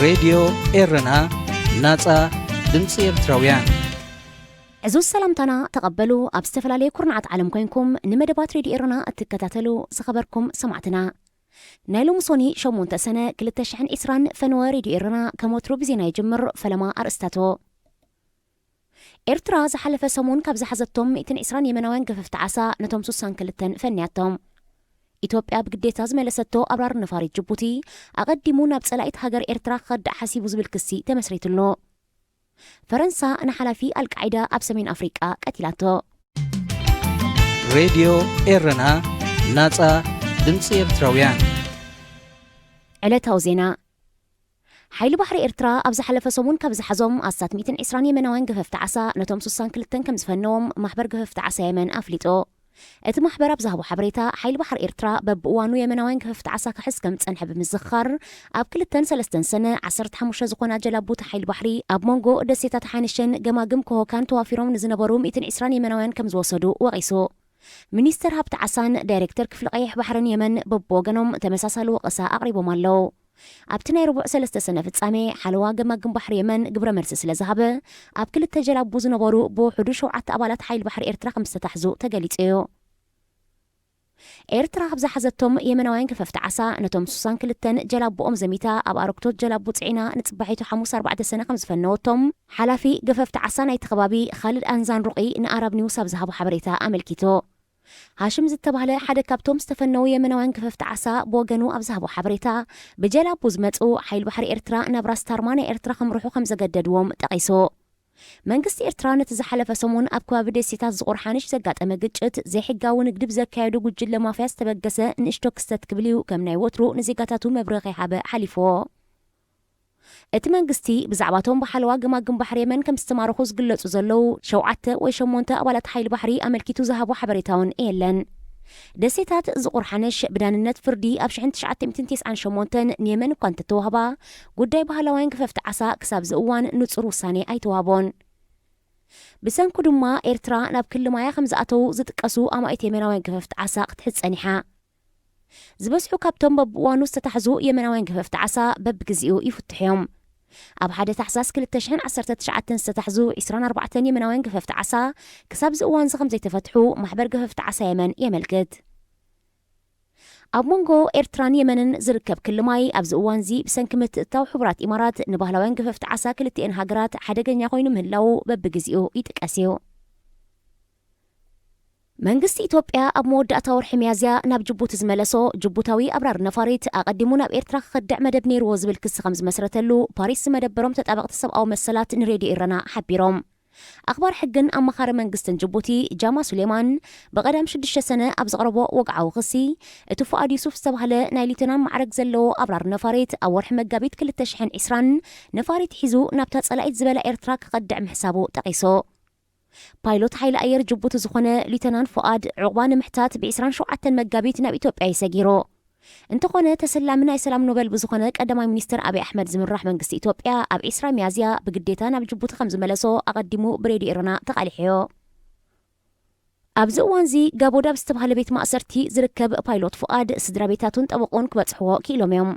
راديو إيرنا ناصا دمص إرتراويان عزوز سلامتنا تقبلوا أبستفلالي كورنعات عالم كوينكم نمدبات راديو إيرنا التكتاتلو سخبركم سمعتنا نايلو مصوني شمونتا سنة كلتا شحن إسران فنوا راديو إيرنا كموترو بزينا يجمر فلما أرستاتو إرترا زحلف سمون كابز حزتهم 200 إسران يمنوان كففت عسا نتوم سوسان كلتن فنياتهم ኢትዮጵያ ብግዴታ ዝመለሰቶ አብራር ነፋሪ ጅቡቲ አቀዲሙ ናብ ጸላኢት ሃገር ኤርትራ ኸድ ሓሲቡ ዝብል ክሲ ተመስሪትሎ ፈረንሳ ንሓላፊ አልቃዒዳ ኣብ ሰሜን አፍሪቃ ቀቲላቶ ሬዲዮ ኤርና ናጻ ድምፂ ኤርትራውያን ዕለታዊ ዜና ሓይሊ ባሕሪ ኤርትራ ኣብ ዝሓለፈ ሰሙን ካብ ዝሓዞም ኣሳት 120 የመናውያን ገፈፍቲ ዓሳ ነቶም 62 ከም ዝፈነዎም ማሕበር ገፈፍቲ ዓሳ የመን ኣፍሊጦ እቲ ማሕበር ኣብ ዝሃቦ ሓበሬታ ሓይሊ ባሕሪ ኤርትራ በብእዋኑ የመናውያን ገፈፍቲ ዓሳ ክሕዝ ከም ዝጸንሐ ብምዝኻር ኣብ 2-3 ሰነ 15 ዝኾና ጀላቡት ሓይሊ ባሕሪ ኣብ መንጎ ደሴታት ሓንሸን ገማግም ኮሆካን ተዋፊሮም ንዝነበሩ 120 የመናውያን ከም ዝወሰዱ ወቂሱ ሚኒስተር ሃብቲ ዓሳን ዳይሬክተር ክፍሊ ቀይሕ ባሕርን የመን በብወገኖም ተመሳሳሊ ወቀሳ ኣቕሪቦም ኣለዉ ኣብቲ ናይ ርቡዕ 3 ሰነ ፍጻሜ ሓለዋ ገማግም ባሕሪ የመን ግብረ መልሲ ስለ ዝሃበ ኣብ 2 ጀላቡ ዝነበሩ ብውሕዱ 7 ኣባላት ሓይሊ ባሕሪ ኤርትራ ከም ዝተታሕዙ ተገሊጹ እዩ ኤርትራ ኣብ ዝሓዘቶም የመናውያን ገፈፍቲ ዓሳ ነቶም 62 ጀላቡኦም ዘሚታ ኣብ ኣረክቶት ጀላቡ ጽዒና ንጽባሒቱ 4 ሰነ ከም ዝፈነወቶም ሓላፊ ገፈፍቲ ዓሳ ናይቲ ከባቢ ኻልድ ኣንዛን ሩቂ ንኣረብ ኒውስ ኣብ ዝሃቦ ሓበሬታ ኣመልኪቶ ሃሽም ዝተባህለ ሓደ ካብቶም ዝተፈነው የመናውያን ገፈፍቲ ዓሳ ብወገኑ ኣብ ዝሃቦ ሓበሬታ ብጀላቡ ዝመፁ ሓይሊ ባሕሪ ኤርትራ ናብ ራስ ታርማን ኤርትራ ከምርሑ ከም ዘገደድዎም ጠቂሱ መንግስቲ ኤርትራ ነቲ ዝሓለፈ ሰሙን ኣብ ከባቢ ደሴታት ዝቁርሓንሽ ዘጋጠመ ግጭት ዘይሕጋዊ ንግዲ ብዘካየዱ ጉጅለ ማፍያ ዝተበገሰ ንእሽቶ ክስተት ክብል እዩ ከም ናይ ወትሩ ንዜጋታቱ መብረኺ ሓበ ሓሊፍዎ እቲ መንግስቲ ብዛዕባቶም ብሓለዋ ገማግም ባሕሪ የመን ከም ዝተማረኹ ዝግለጹ ዘለው 7 ወይ 8 ኣባላት ሓይሊ ባሕሪ ኣመልኪቱ ዝሃቦ ሓበሬታውን የለን ደሴታት ዝቁርሓንሽ ብዳንነት ፍርዲ ኣብ 1998 ንየመን እኳ እንተተዋህባ ጉዳይ ባህላውያን ገፈፍቲ ዓሳ ክሳብ ዝእዋን ንጹር ውሳኔ ኣይተዋህቦን ብሰንኩ ድማ ኤርትራ ናብ ክልል ማያ ከም ዝኣተው ዝጥቀሱ ኣማኢት የመናውያን ገፈፍቲ ዓሳ ክትሕዝ ጸኒሓ ዝበዝሑ ካብቶም በብእዋኑ ዝተታሕዙ የመናውያን ገፈፍቲ ዓሳ በብግዚኡ ይፍትሕዮም ኣብ ሓደ ታሕሳስ 2019 ዝተታሕዙ 24 የመናውያን ገፈፍቲ ዓሳ ክሳብ ዝእዋን ከም ዘይተፈትሑ ማሕበር ገፈፍቲ ዓሳ የመን የመልክት ኣብ መንጎ ኤርትራን የመንን ዝርከብ ክልል ማይ ኣብ ዝእዋን ዚ ብሰንኪ ምትእትታው ሕቡራት ኢማራት ንባህላውያን ገፈፍቲ ዓሳ ክልቲአን ሃገራት ሓደገኛ ኮይኑ ምህላው በብግዚኡ ይጥቀስ እዩ መንግስቲ ኢትዮጵያ ኣብ መወዳእታ ወርሒ ሚያዝያ ናብ ጅቡቲ ዝመለሶ ጅቡታዊ አብራር ነፋሪት ኣቀዲሙ ናብ ኤርትራ ክኸድዕ መደብ ነይርዎ ዝብል ክሲ ከም ዝመስረተሉ ፓሪስ ዝመደበሮም ተጣበቕቲ ሰብኣዊ መሰላት ንሬድዮ ኢረና ሓቢሮም ኣኽባር ሕግን ኣመኻሪ መንግስትን ጅቡቲ ጃማ ሱሌማን በቐዳም 6 ሰነ ኣብ ዘቕረቦ ወግዓዊ ክሲ እቲ ፉኣድ ዩሱፍ ዝተባህለ ናይ ሊትናን ማዕረግ ዘለዎ አብራር ነፋሪት ኣብ ወርሒ መጋቢት 2020 ነፋሪት ሒዙ ናብታ ጸላኢት ዝበላ ኤርትራ ክኸድዕ ምሕሳቡ ጠቂሱ ፓይሎት ሓይሊ ኣየር ጅቡቲ ዝኾነ ሊተናን ፉኣድ ዕቑባ ንምሕታት ብ27 መጋቢት ናብ ኢትዮጵያ ይሰጊሮ እንተኾነ ተሰላሚ ናይ ሰላም ኖቤል ብዝኾነ ቀዳማይ ሚኒስትር አብይ ኣሕመድ ዝምራሕ መንግስቲ ኢትዮጵያ ኣብ 20 ሚያዝያ ብግዴታ ናብ ጅቡቲ ከም ዝመለሶ ኣቐዲሙ ብሬድዮ ኢረና ተቃሊሕዮ ኣብዚ እዋን እዚ ጋቦዳብ ዝተባህለ ቤት ማእሰርቲ ዝርከብ ፓይሎት ፉኣድ ስድራ ቤታቱን ጠበቁን ክበጽሕዎ ክኢሎም እዮም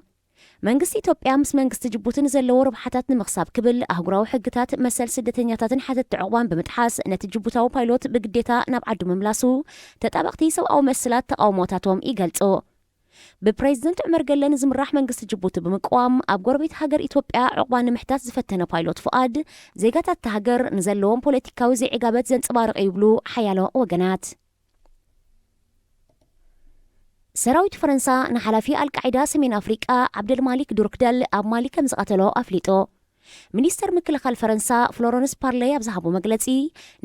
መንግስቲ ኢትዮጵያ ምስ መንግስቲ ጅቡቲን ዘለዎ ርብሓታት ንምኽሳብ ክብል ኣህጉራዊ ሕግታት መሰል ስደተኛታትን ሓተት ዕቑባን ብምጥሓስ ነቲ ጅቡታዊ ፓይሎት ብግዴታ ናብ ዓዱ ምምላሱ ተጣበቕቲ ሰብኣዊ መስላት ተቃውሞታቶም ይገልጹ ብፕሬዝደንት ዑመር ገለን ዝምራሕ መንግስቲ ጅቡቲ ብምቅዋም ኣብ ጎረቤት ሃገር ኢትዮጵያ ዕቑባ ንምሕታት ዝፈተነ ፓይሎት ፉኣድ ዜጋታት ሃገር ንዘለዎም ፖለቲካዊ ዘይዕጋበት ዘንጸባርቕ ይብሉ ሓያሎ ወገናት ሰራዊት ፈረንሳ ንሓላፊ አልቃዒዳ ሰሜን አፍሪቃ ዓብደልማሊክ ዱርክዳል ኣብ ማሊ ከም ዝቐተሎ ኣፍሊጦ ሚኒስተር ምክልኻል ፈረንሳ ፍሎረንስ ፓርሌ ኣብ ዝሃቦ መግለጺ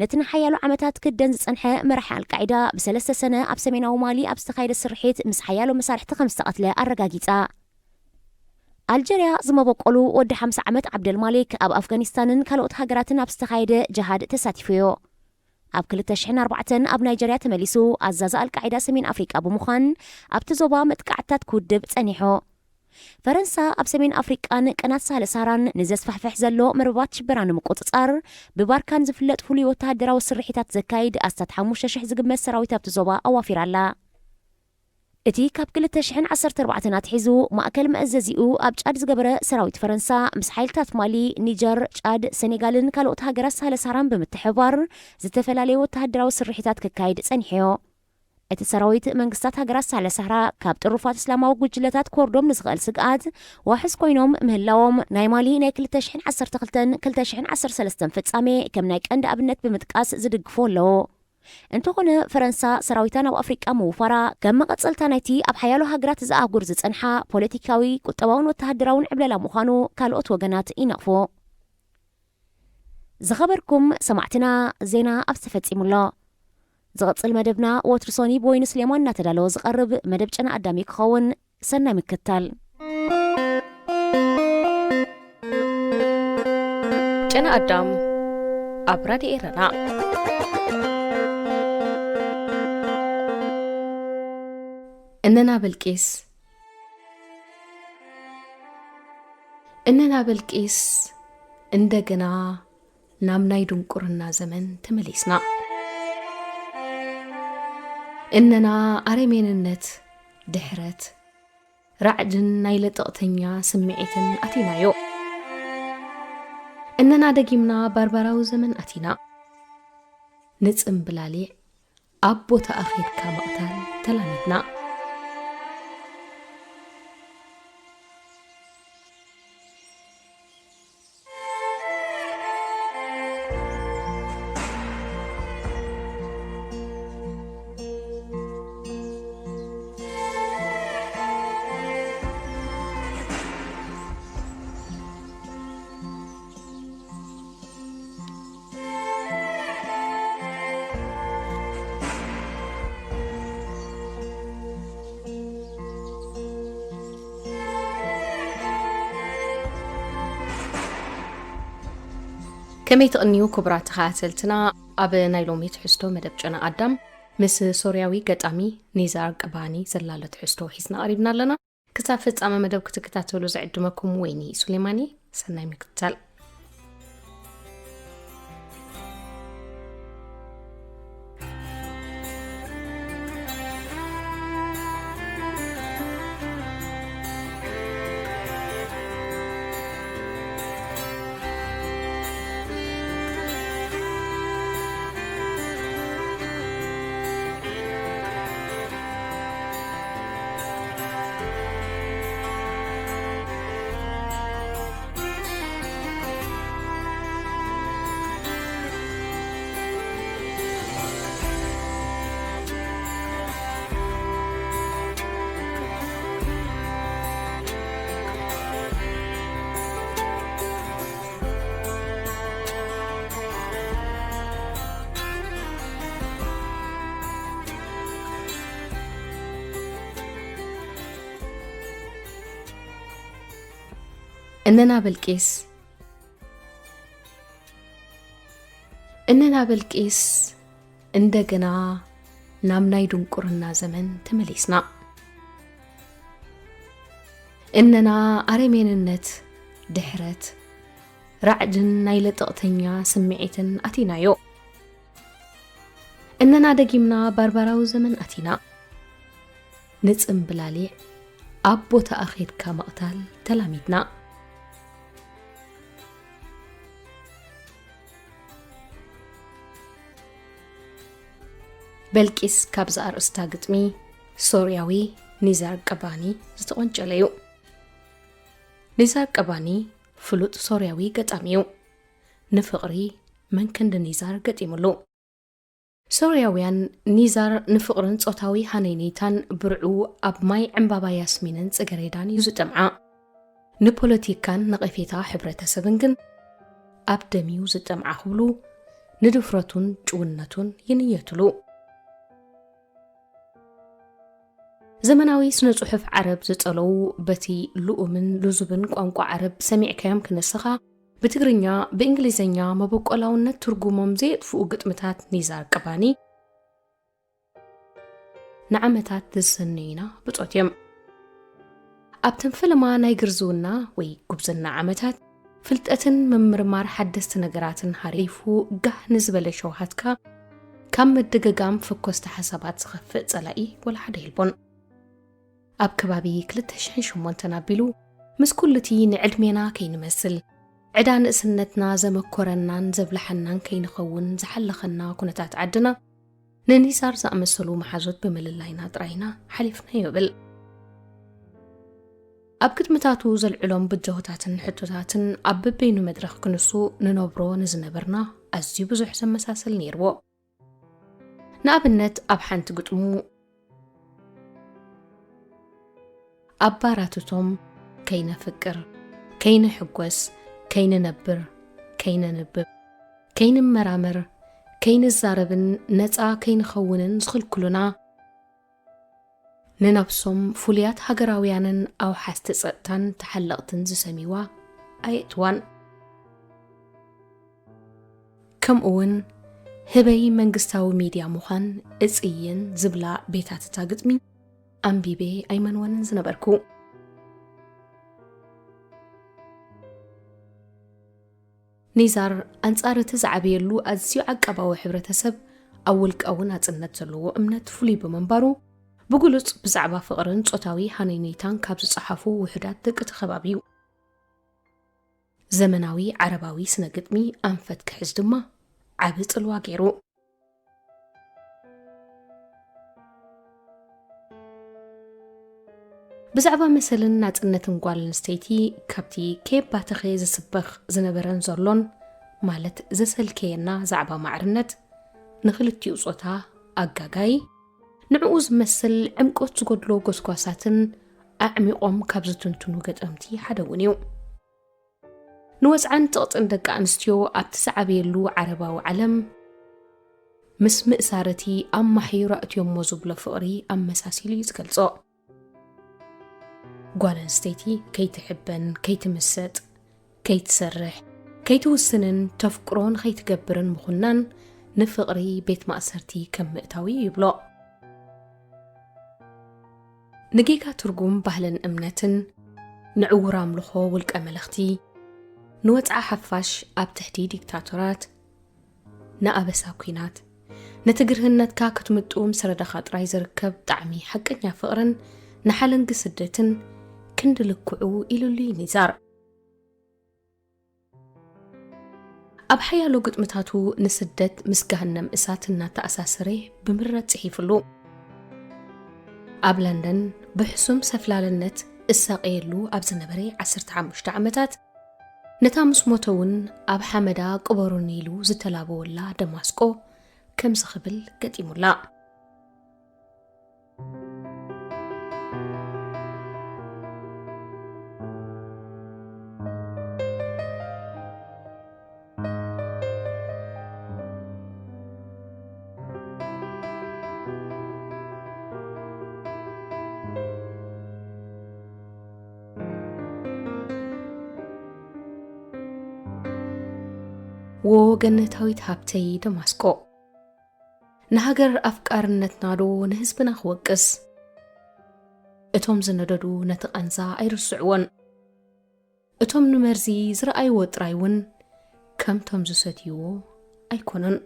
ነቲ ንሓያሎ ዓመታት ክደን ዝጸንሐ መራሒ አልቃዒዳ ብ3 ሰነ ኣብ ሰሜናዊ ማሊ ኣብ ዝተኻየደ ስርሒት ምስ ሓያሎ መሳርሕቲ ከም ዝተቐትለ ኣረጋጊጻ ኣልጀርያ ዝመበቆሉ ወዲ 50 ዓመት ዓብደልማሊክ ኣብ ኣፍጋኒስታንን ካልኦት ሃገራትን ኣብ ዝተኻየደ ጀሃድ ተሳቲፉ እዩ ኣብ 2004 ኣብ ናይጀርያ ተመሊሱ ኣዛዛ አልቃዒዳ ሰሜን አፍሪቃ ብምዃን ኣብቲ ዞባ መጥቃዕታት ክውድብ ጸኒሑ ፈረንሳ ኣብ ሰሜን አፍሪቃን ቀናት ሳህለ ሳራን ንዘስፋሕፍሕ ዘሎ መርበባት ሽበራ ንምቁፅጻር ብባርካን ዝፍለጥ ፍሉይ ወተሃደራዊ ስርሒታት ዘካይድ ኣስታት 5,000 ዝግመት ሰራዊት ኣብቲ ዞባ ኣዋፊራላ እቲ ካብ 2014 ናትሒዙ ማእከል መእዘዚኡ ኣብ ጫድ ዝገበረ ሰራዊት ፈረንሳ ምስ ሓይልታት ማሊ፣ ኒጀር፣ ጫድ፣ ሴኔጋልን ካልኦት ሃገራት ሳህለ-ሰህራን ብምትሕብባር ዝተፈላለዩ ወተሃደራዊ ስርሒታት ክካየድ ጸኒሕዮ። እቲ ሰራዊት መንግስታት ሃገራት ሳህለ-ሰህራ ካብ ጥሩፋት እስላማዊ ጉጅለታት ኮርዶም ንዝኽእል ስግኣት ዋሕስ ኮይኖም ምህላዎም ናይ ማሊ ናይ 2012-2013 ፍጻሜ ከም ናይ ቀንዲ ኣብነት ብምጥቃስ ዝድግፎ ኣለዎ። እንተኾነ ፈረንሳ ሰራዊታ ናብ ኣፍሪቃ ምውፋራ ከም መቐጸልታ ናይቲ ኣብ ሓያሎ ሃገራት ዝኣህጉር ዝጸንሓ ፖለቲካዊ ቁጠባውን ወተሃደራውን ዕብለላ ምዃኑ ካልኦት ወገናት ይነቕፎ። ዝኸበርኩም ሰማዕትና ዜና ኣብ ተፈጺሙሎ ዝቕጽል መደብና ወትሪ ሶኒ ብወይኑ ስሌማን እናተዳለወ ዝቐርብ መደብ ጨና ኣዳሚ ክኸውን ሰናይ ምክትታል። ጨና ኣዳም ኣብ ራድዮ ኤረና እነና በልቂስ እንደገና ናብ ናይ ድንቁርና ዘመን ተመሊስና እነና ኣረሜንነት ድሕረት ራዕድን ናይ ለጠቕተኛ ስምዒትን ኣቲናዮ እነና ደጊምና ባርባራዊ ዘመን ኣቲና ንጽምብላሊዕ ኣብ ቦታ ኣኼድካ መቕታል ተላሚድና كمي تقنيو كبرات خاتلتنا أب نايلومي تحستو مدب جنا قدام مس سورياوي قطامي نزار قباني زلالة تحستو حيسنا قريبنا لنا كتافت أما مدب كتكتاتولو زعدمكم ويني سليماني سناي مكتال إننا بالكيس إندقنا نامنا يدنقرنا زمن تمليسنا إننا أرمين النت دحرت رعدن نايلة تقتنيا سمعيتن أتينا يو إننا دقيمنا باربراو زمن أتينا نتسم بلالي أبو تأخيد كمقتال تلاميدنا بلكيس كابز أرستا قطمي سورياوي نزار قباني زتقونج عليو نزار قباني فلوت سورياوي قطاميو نفقري من كند نزار قطيملو سورياويان نزار نفقرن صوتاوي هانينيتان برعو أب ماي عمبابا ياسمينن صغريدان يزتمعا نبوليتيكان نقفيتا حبرتا سبنجن أب دميو زتمعا خبلو ندفرتون جونتون ينيتلو زمناوي سنة صحف عرب زتلو بتي لؤمن لزبن قانقو عرب سميع كيام كنسخة بتغرينيا بإنجليزينيا مبقولاونا ترجمهم زيت فوق قطمتات نزار قباني نعمتات دسنينا بتوتيم أبتن فلما نايقرزونا وي قبزنا عمتات فلتأتن ممرمار حدست نقراتن حريفو قه نزبل شوهاتكا كم الدقاقام فكوست حسابات سخفت سلائي ولا حد يلبون ኣብ ከባቢ 2008 ኣቢሉ ምስ ኩልቲ ንዕድሜና ከይንመስል ዕዳ ንእስነትና ዘመኮረናን ዘብላሐናን ከይንኸውን ዝሓለኸና ኩነታት ዓድና ንኒዛር ዝኣመሰሉ መሓዞት ብምልላይና ጥራይና ሓሊፍና ይብል። ኣብ ቅድምታቱ ዘልዕሎም ብጀሆታትን ሕቶታትን ኣብ በበይኑ መድረኽ ክንሱ ንነብሮ ንዝነበርና ኣዝዩ ብዙሕ ዘመሳሰል ነይርዎ። ንኣብነት ኣብ ሓንቲ ግጥሙ ኣባራትቶም ከይነፍቅር ከይንሕጐስ ከይንነብር ከይንንብብ ከይንመራመር ከይንዛረብን ነፃ ከይንኸውንን ዝኽልክሉና ንነብሶም ፍሉያት ሃገራውያንን ኣውሓስቲ ፀጥታን ተሓለቕትን ዝሰሚዋ ኣየእትዋን። ከምኡውን ህበይ መንግስታዊ ሚድያ ምዃን እጽይን ዝብላ ቤታት እታ ግጥሚ ኣንቢቤ ኣይመንወንን ዝነበርኩ። ኒዛር ኣንጻር እቲ ዝዓበየሉ ኣዝዩ ዓቀባዊ ሕብረተሰብ ኣብ ውልቃውን ኣጽነት ዘለዎ እምነት ፍሉይ ብምንባሩ ብግሉጽ ብዛዕባ ፍቕርን ጾታዊ ሃነኔታን ካብ ዝጸሓፉ ውሕዳት ደቂ ተኸባቢ እዩ። ዘመናዊ ዓረባዊ ስነ ግጥሚ ኣንፈት ክሕዝ ድማ ዓብ ጽልዋ ገይሩ። ብዛዕባ መሰልን ናጽነትን ጓል ኣንስተይቲ ካብቲ ኬባ ተኸ ዝስበኽ ዝነበረን ዘሎን ማለት ዘሰልከየና ዛዕባ ማዕርነት ንኽልቲኡ ጾታ ኣጋጋይ ንዕኡ ዝመስል ዕምቆት ዝጎድሎ ጎስጓሳትን ኣዕሚቖም ካብ ዝትንትኑ ገጠምቲ ሓደ እውን እዩ። ንወፅዓን ጥቕጥን ደቂ ኣንስትዮ ኣብቲ ዝዓበየሉ ዓረባዊ ዓለም ምስ ምእሳረቲ ኣማሒሩ ኣእትዮሞ ዝብሎ ፍቕሪ ኣመሳሲሉ እዩ ዝገልጾ። ጓል ኣንስተይቲ ከይትሕበን ከይትምሰጥ ከይትሰርሕ ከይትውስንን ተፍቅሮን ከይትገብርን ምኹናን ንፍቕሪ ቤት ማእሰርቲ ከም ምእታዊ ይብሎ። ንጌጋ ትርጉም ባህልን እምነትን ንዕውር ኣምልኾ ውልቀ መለኽቲ ንወፅዓ ሓፋሽ ኣብ ትሕቲ ዲክታቶራት ንኣበሳ ኩናት ነትግርህነትካ ክትምጡም ስረዳኻ ጥራይ ዝርከብ ጣዕሚ ሓቀኛ ፍቕርን ንሓለንጊ ስደትን ክንድልክዑ ኢሉሉ ኒዛር። ኣብ ሓያሎ ግጥምታቱ ንስደት ምስ ገሃነም እሳት እናተኣሳሰረ ብምረት ጽሒፍሉ። ኣብ ለንደን ብሕሱም ሰፍላለነት እሳቀየሉ ኣብ ዝነበረ 15 ዓመታት ነታ ምስ ሞተውን ኣብ ሓመዳ ቅበሩን ኢሉ ዝተላበወላ ደማስቆ ከም ዝኽብል ገጢሙላ። ወገነታዊት ሃብተይ ደማስቆ ንሃገር ኣፍቃርነትና ዶ ንህዝብና ክወቅስ እቶም ዝነደዱ ነቲ ቐንዛ ኣይርስዕዎን እቶም ንመርዚ ዝረኣይዎ ጥራይ እውን ከምቶም ዝሰትይዎ ኣይኮኑን።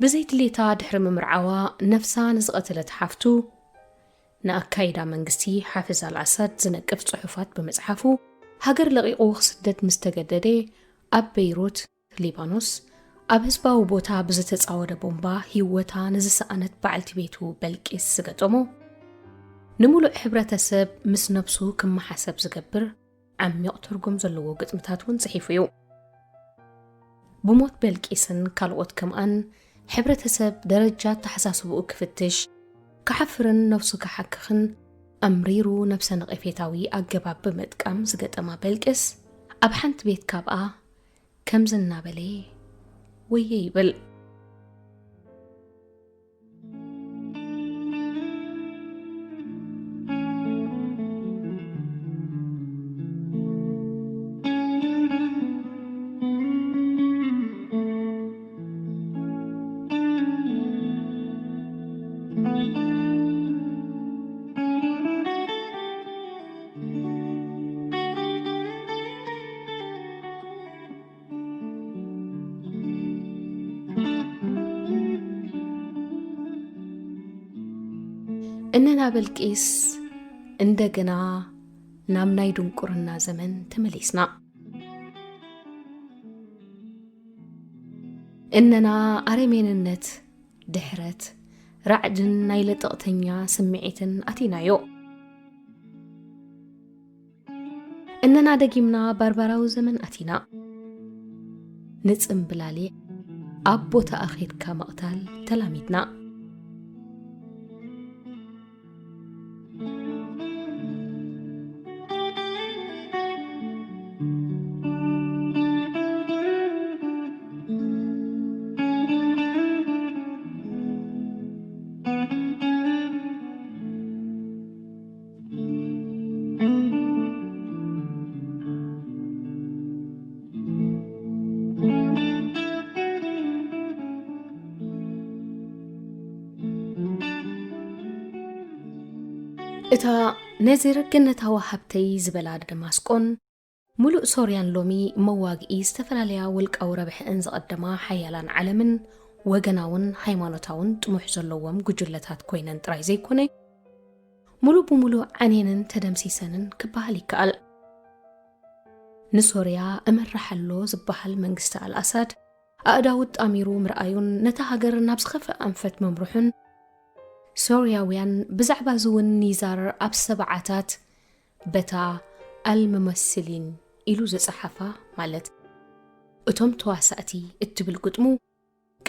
ብዘይድሌታ ድሕሪ ምምርዓዋ ነፍሳ ንዝቐተለት ሓፍቱ ንኣካይዳ መንግስቲ ሓፊዝ አልአሳድ ዝነቅፍ ጽሑፋት በመጽሓፉ ሃገር ለቂቑ ክስደድ ምስ ተገደደ ኣብ ቤይሩት ሊባኖስ ኣብ ህዝባዊ ቦታ ብዝተጻወደ ቦምባ ህይወታ ንዝሰኣነት በዓልቲ ቤቱ በልቂስ ዝገጠሞ ንሙሉእ ሕብረተሰብ ምስ ነብሱ ክመሓሰብ ዝገብር ዓሚቕ ትርጉም ዘለዎ ግጥምታት እውን ጽሒፉ እዩ። ብሞት በልቂስን ካልኦት ከምኣን ሕብረተሰብ ደረጃት ተሓሳስብኡ ክፍትሽ كحفرن نفسو كحكخن أمريرو نفس نقفيتاوي أجباب بمتقام زغطما بلقس أب حنت بيت كابقا كم زنابلي وييبل إننا بالكيس اندقنا نام نايدون قرنا زمن تمليسنا إننا أرمين النت دحرت رعدن نايلة تقتنيا سمعيتن أتينايو إننا دقيمنا بربراو زمن أتينا نتسم بلالي أبو تأخير كمقتال تلاميدنا إتا نزير كنتا وحبتي زبلاد دماسكون ملؤ سوريان لومي مواقعي استفلاليا والك أو ربح إنز قدما حيالان علمن وغناون حيمانوتاون تموح زلوهم ججلتات كوينان ترايزي كوني ملؤ بملؤ عنينن تدمسيسنن كبالي كال نسوريا أمر رحلو زبحل منغستا الأسد أداود أميرو مرأيون نتاهاجر نابس خفة أنفت ممروحن سورياويان بزعبا زون نيزار أب سبعاتات بتا الممثلين إلو زصحفة مالت أتوم تواساتي اتبل قدمو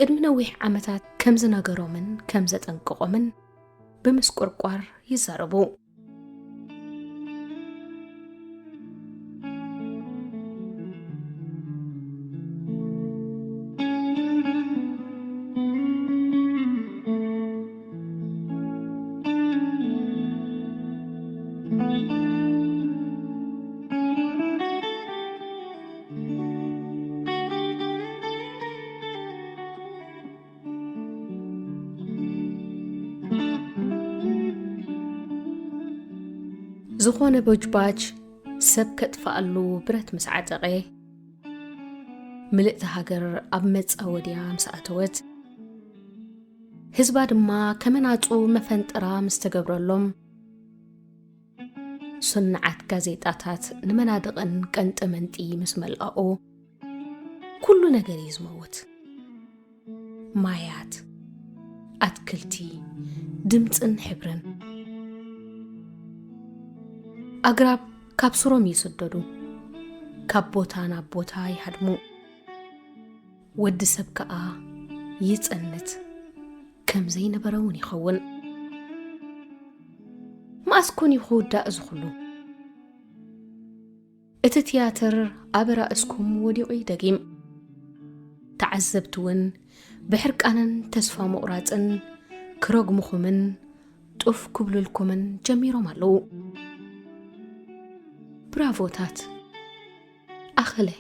قدم نويح عمتات كمز ناقرو من كمز تنققو من بمسكورقوار يزاربو زخونة بوجباج سب كتفقلو برت مسعتقي ملئت هاجر أبمت أوديا مسعتوت هزباد ما كمناتو مفنترا مستقبرلهم صنعت غازيطاتات نمنادقن كنت منتي مسملقاو كل ነገር يزموت مايات أتكلتي دمتن حبرن أقرب كابسروم يسددو كابوتانا بوتا يهدمو ود سبكا يتأنت كم زي نبرون يخون ما أسكون يخود دا أزخلو اتتياتر أبرا أسكم وديعي دقيم تعذبتون بحرك أنا تسفى مقراتن كروغ مخمن طف كبللكمن جميرو مالو برافوتات أخلي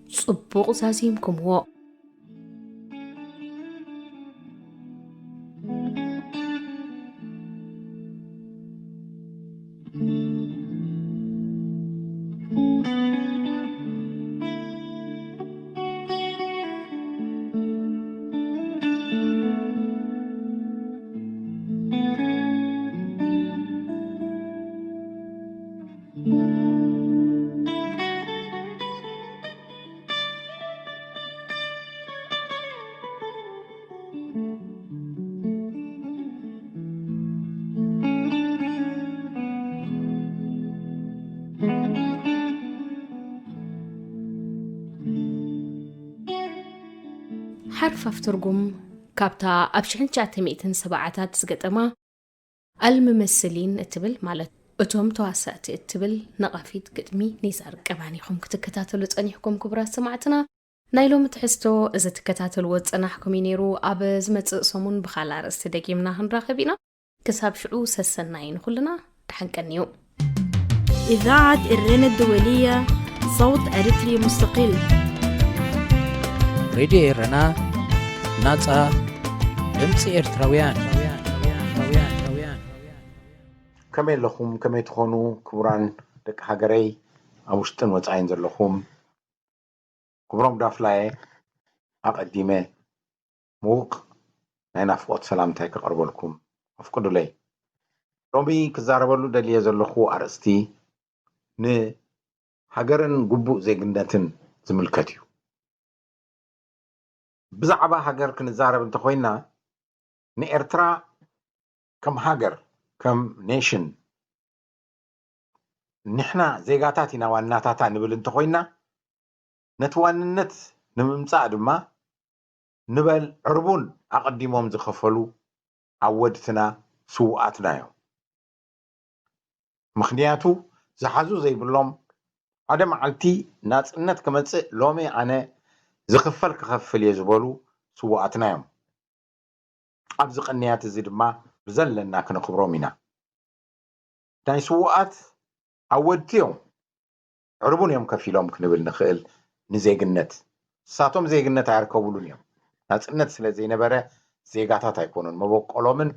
صبوغ زازيمكم هو حرف افترقم كابتا أبشحن شاتميتن سبعاتات سقطما الممثلين اتبل مالت أتوم تواسات اتبل نقافيت قدمي نيزار قبانيكم كتكتاتلو تصنيحكم كبرات سمعتنا نايلو متحستو إذا تكتاتلو تصنحكم ينيرو أبز متقسمون بخالار استدقيمنا هنراخبينا كساب شعو سسناين كلنا تحنكنيو إذاعة الرين الدولية صوت أريتري مستقل راديو إيرنا ناصا دمص إرتراويان كمي لكم كمي تخونوا كبران دك هاجري أوشتن وتعين زلكم كبرام دافلاي أقدمه موق نافقت سلامتك قرب لكم أفقدوا لي ሎሚ ክዛረበሉ ደልየ ዘለኹ ኣርእስቲ ንሃገርን ግቡእ ዜግነትን ዝምልከት እዩ ብዛዕባ ሃገር ክንዛረብ እንተኮይና ንኤርትራ ከም ሃገር ከም ኔሽን ንሕና ዜጋታት ኢና ዋናታታ ንብል እንተኮይና ነቲ ዋንነት ንምምፃእ ድማ ንበል ዕርቡን ኣቐዲሞም ዝኸፈሉ ኣወድትና ስውኣትና እዮም ምክንያቱ ዝሓዙ ዘይብሎም ሓደ መዓልቲ ናፅነት ክመፅእ ሎሚ ኣነ ዝኽፈል ክኸፍል እየ ዝበሉ ስውኣትና እዮም ኣብዚ ቅንያት እዚ ድማ ብዘለና ክነኽብሮም ኢና ናይ ስውኣት ኣወድቲ እዮም ዕርቡን እዮም ከፍ ኢሎም ክንብል ንኽእል ንዜግነት ንሳቶም ዜግነት ኣይርከብሉን እዮም ናፅነት ስለ ዘይነበረ ዜጋታት ኣይኮኑን መበቆሎምን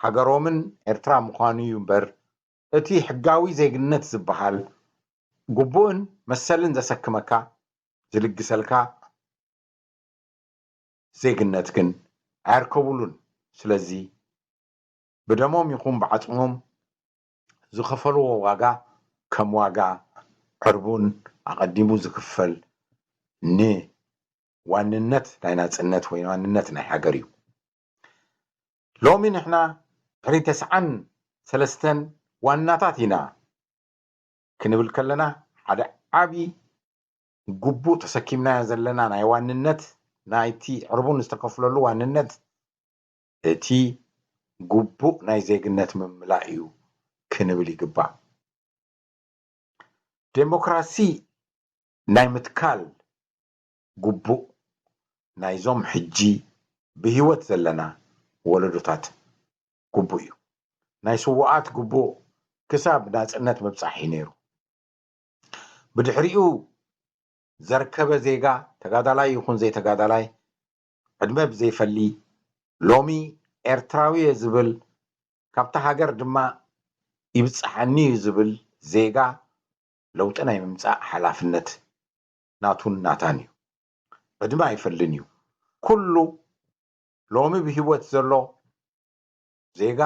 ሃገሮምን ኤርትራ ምዃኑ እዩ እምበር እቲ ሕጋዊ ዜግነት ዝበሃል ግቡእን መሰልን ዘሰክመካ ዝልግሰልካ ዜግነት ግን ኣይርከብሉን ስለዚ ብደሞም ይኹን ብዓፅሞም ዝኸፈልዎ ዋጋ ከም ዋጋ ዕርቡን ኣቐዲሙ ዝክፈል ንዋንነት ናይ ናፅነት ወይ ዋንነት ናይ ሃገር እዩ ሎሚ ንሕና 93 ዋናታት ኢና ክንብል ከለና ሓደ ዓብይ ግቡእ ተሰኪምናዮ ዘለና ናይ ዋንነት ናይቲ ዕርቡን ዝተከፍለሉ ዋንነት እቲ ግቡእ ናይ ዜግነት ምምላእ እዩ ክንብል ይግባእ ዴሞክራሲ ናይ ምትካል ግቡእ ናይዞም ሕጂ ብሂወት ዘለና ወለዶታት ግቡእ እዩ ናይ ስውኣት ግቡእ ክሳብ ናፅነት ምብፃሕ እዩ ነይሩ ብድሕሪኡ ዘርከበ ዜጋ ተጋዳላይ ይኹን ዘይተጋዳላይ ዕድመ ብዘይፈሊ ሎሚ ኤርትራዊ ዝብል ካብታ ሃገር ድማ ይብፅሓኒ ዝብል ዜጋ ለውጢ ናይ ምምፃእ ሓላፍነት ናቱን ናታን እዩ ዕድመ ኣይፈልን እዩ ኩሉ ሎሚ ብሂወት ዘሎ ዜጋ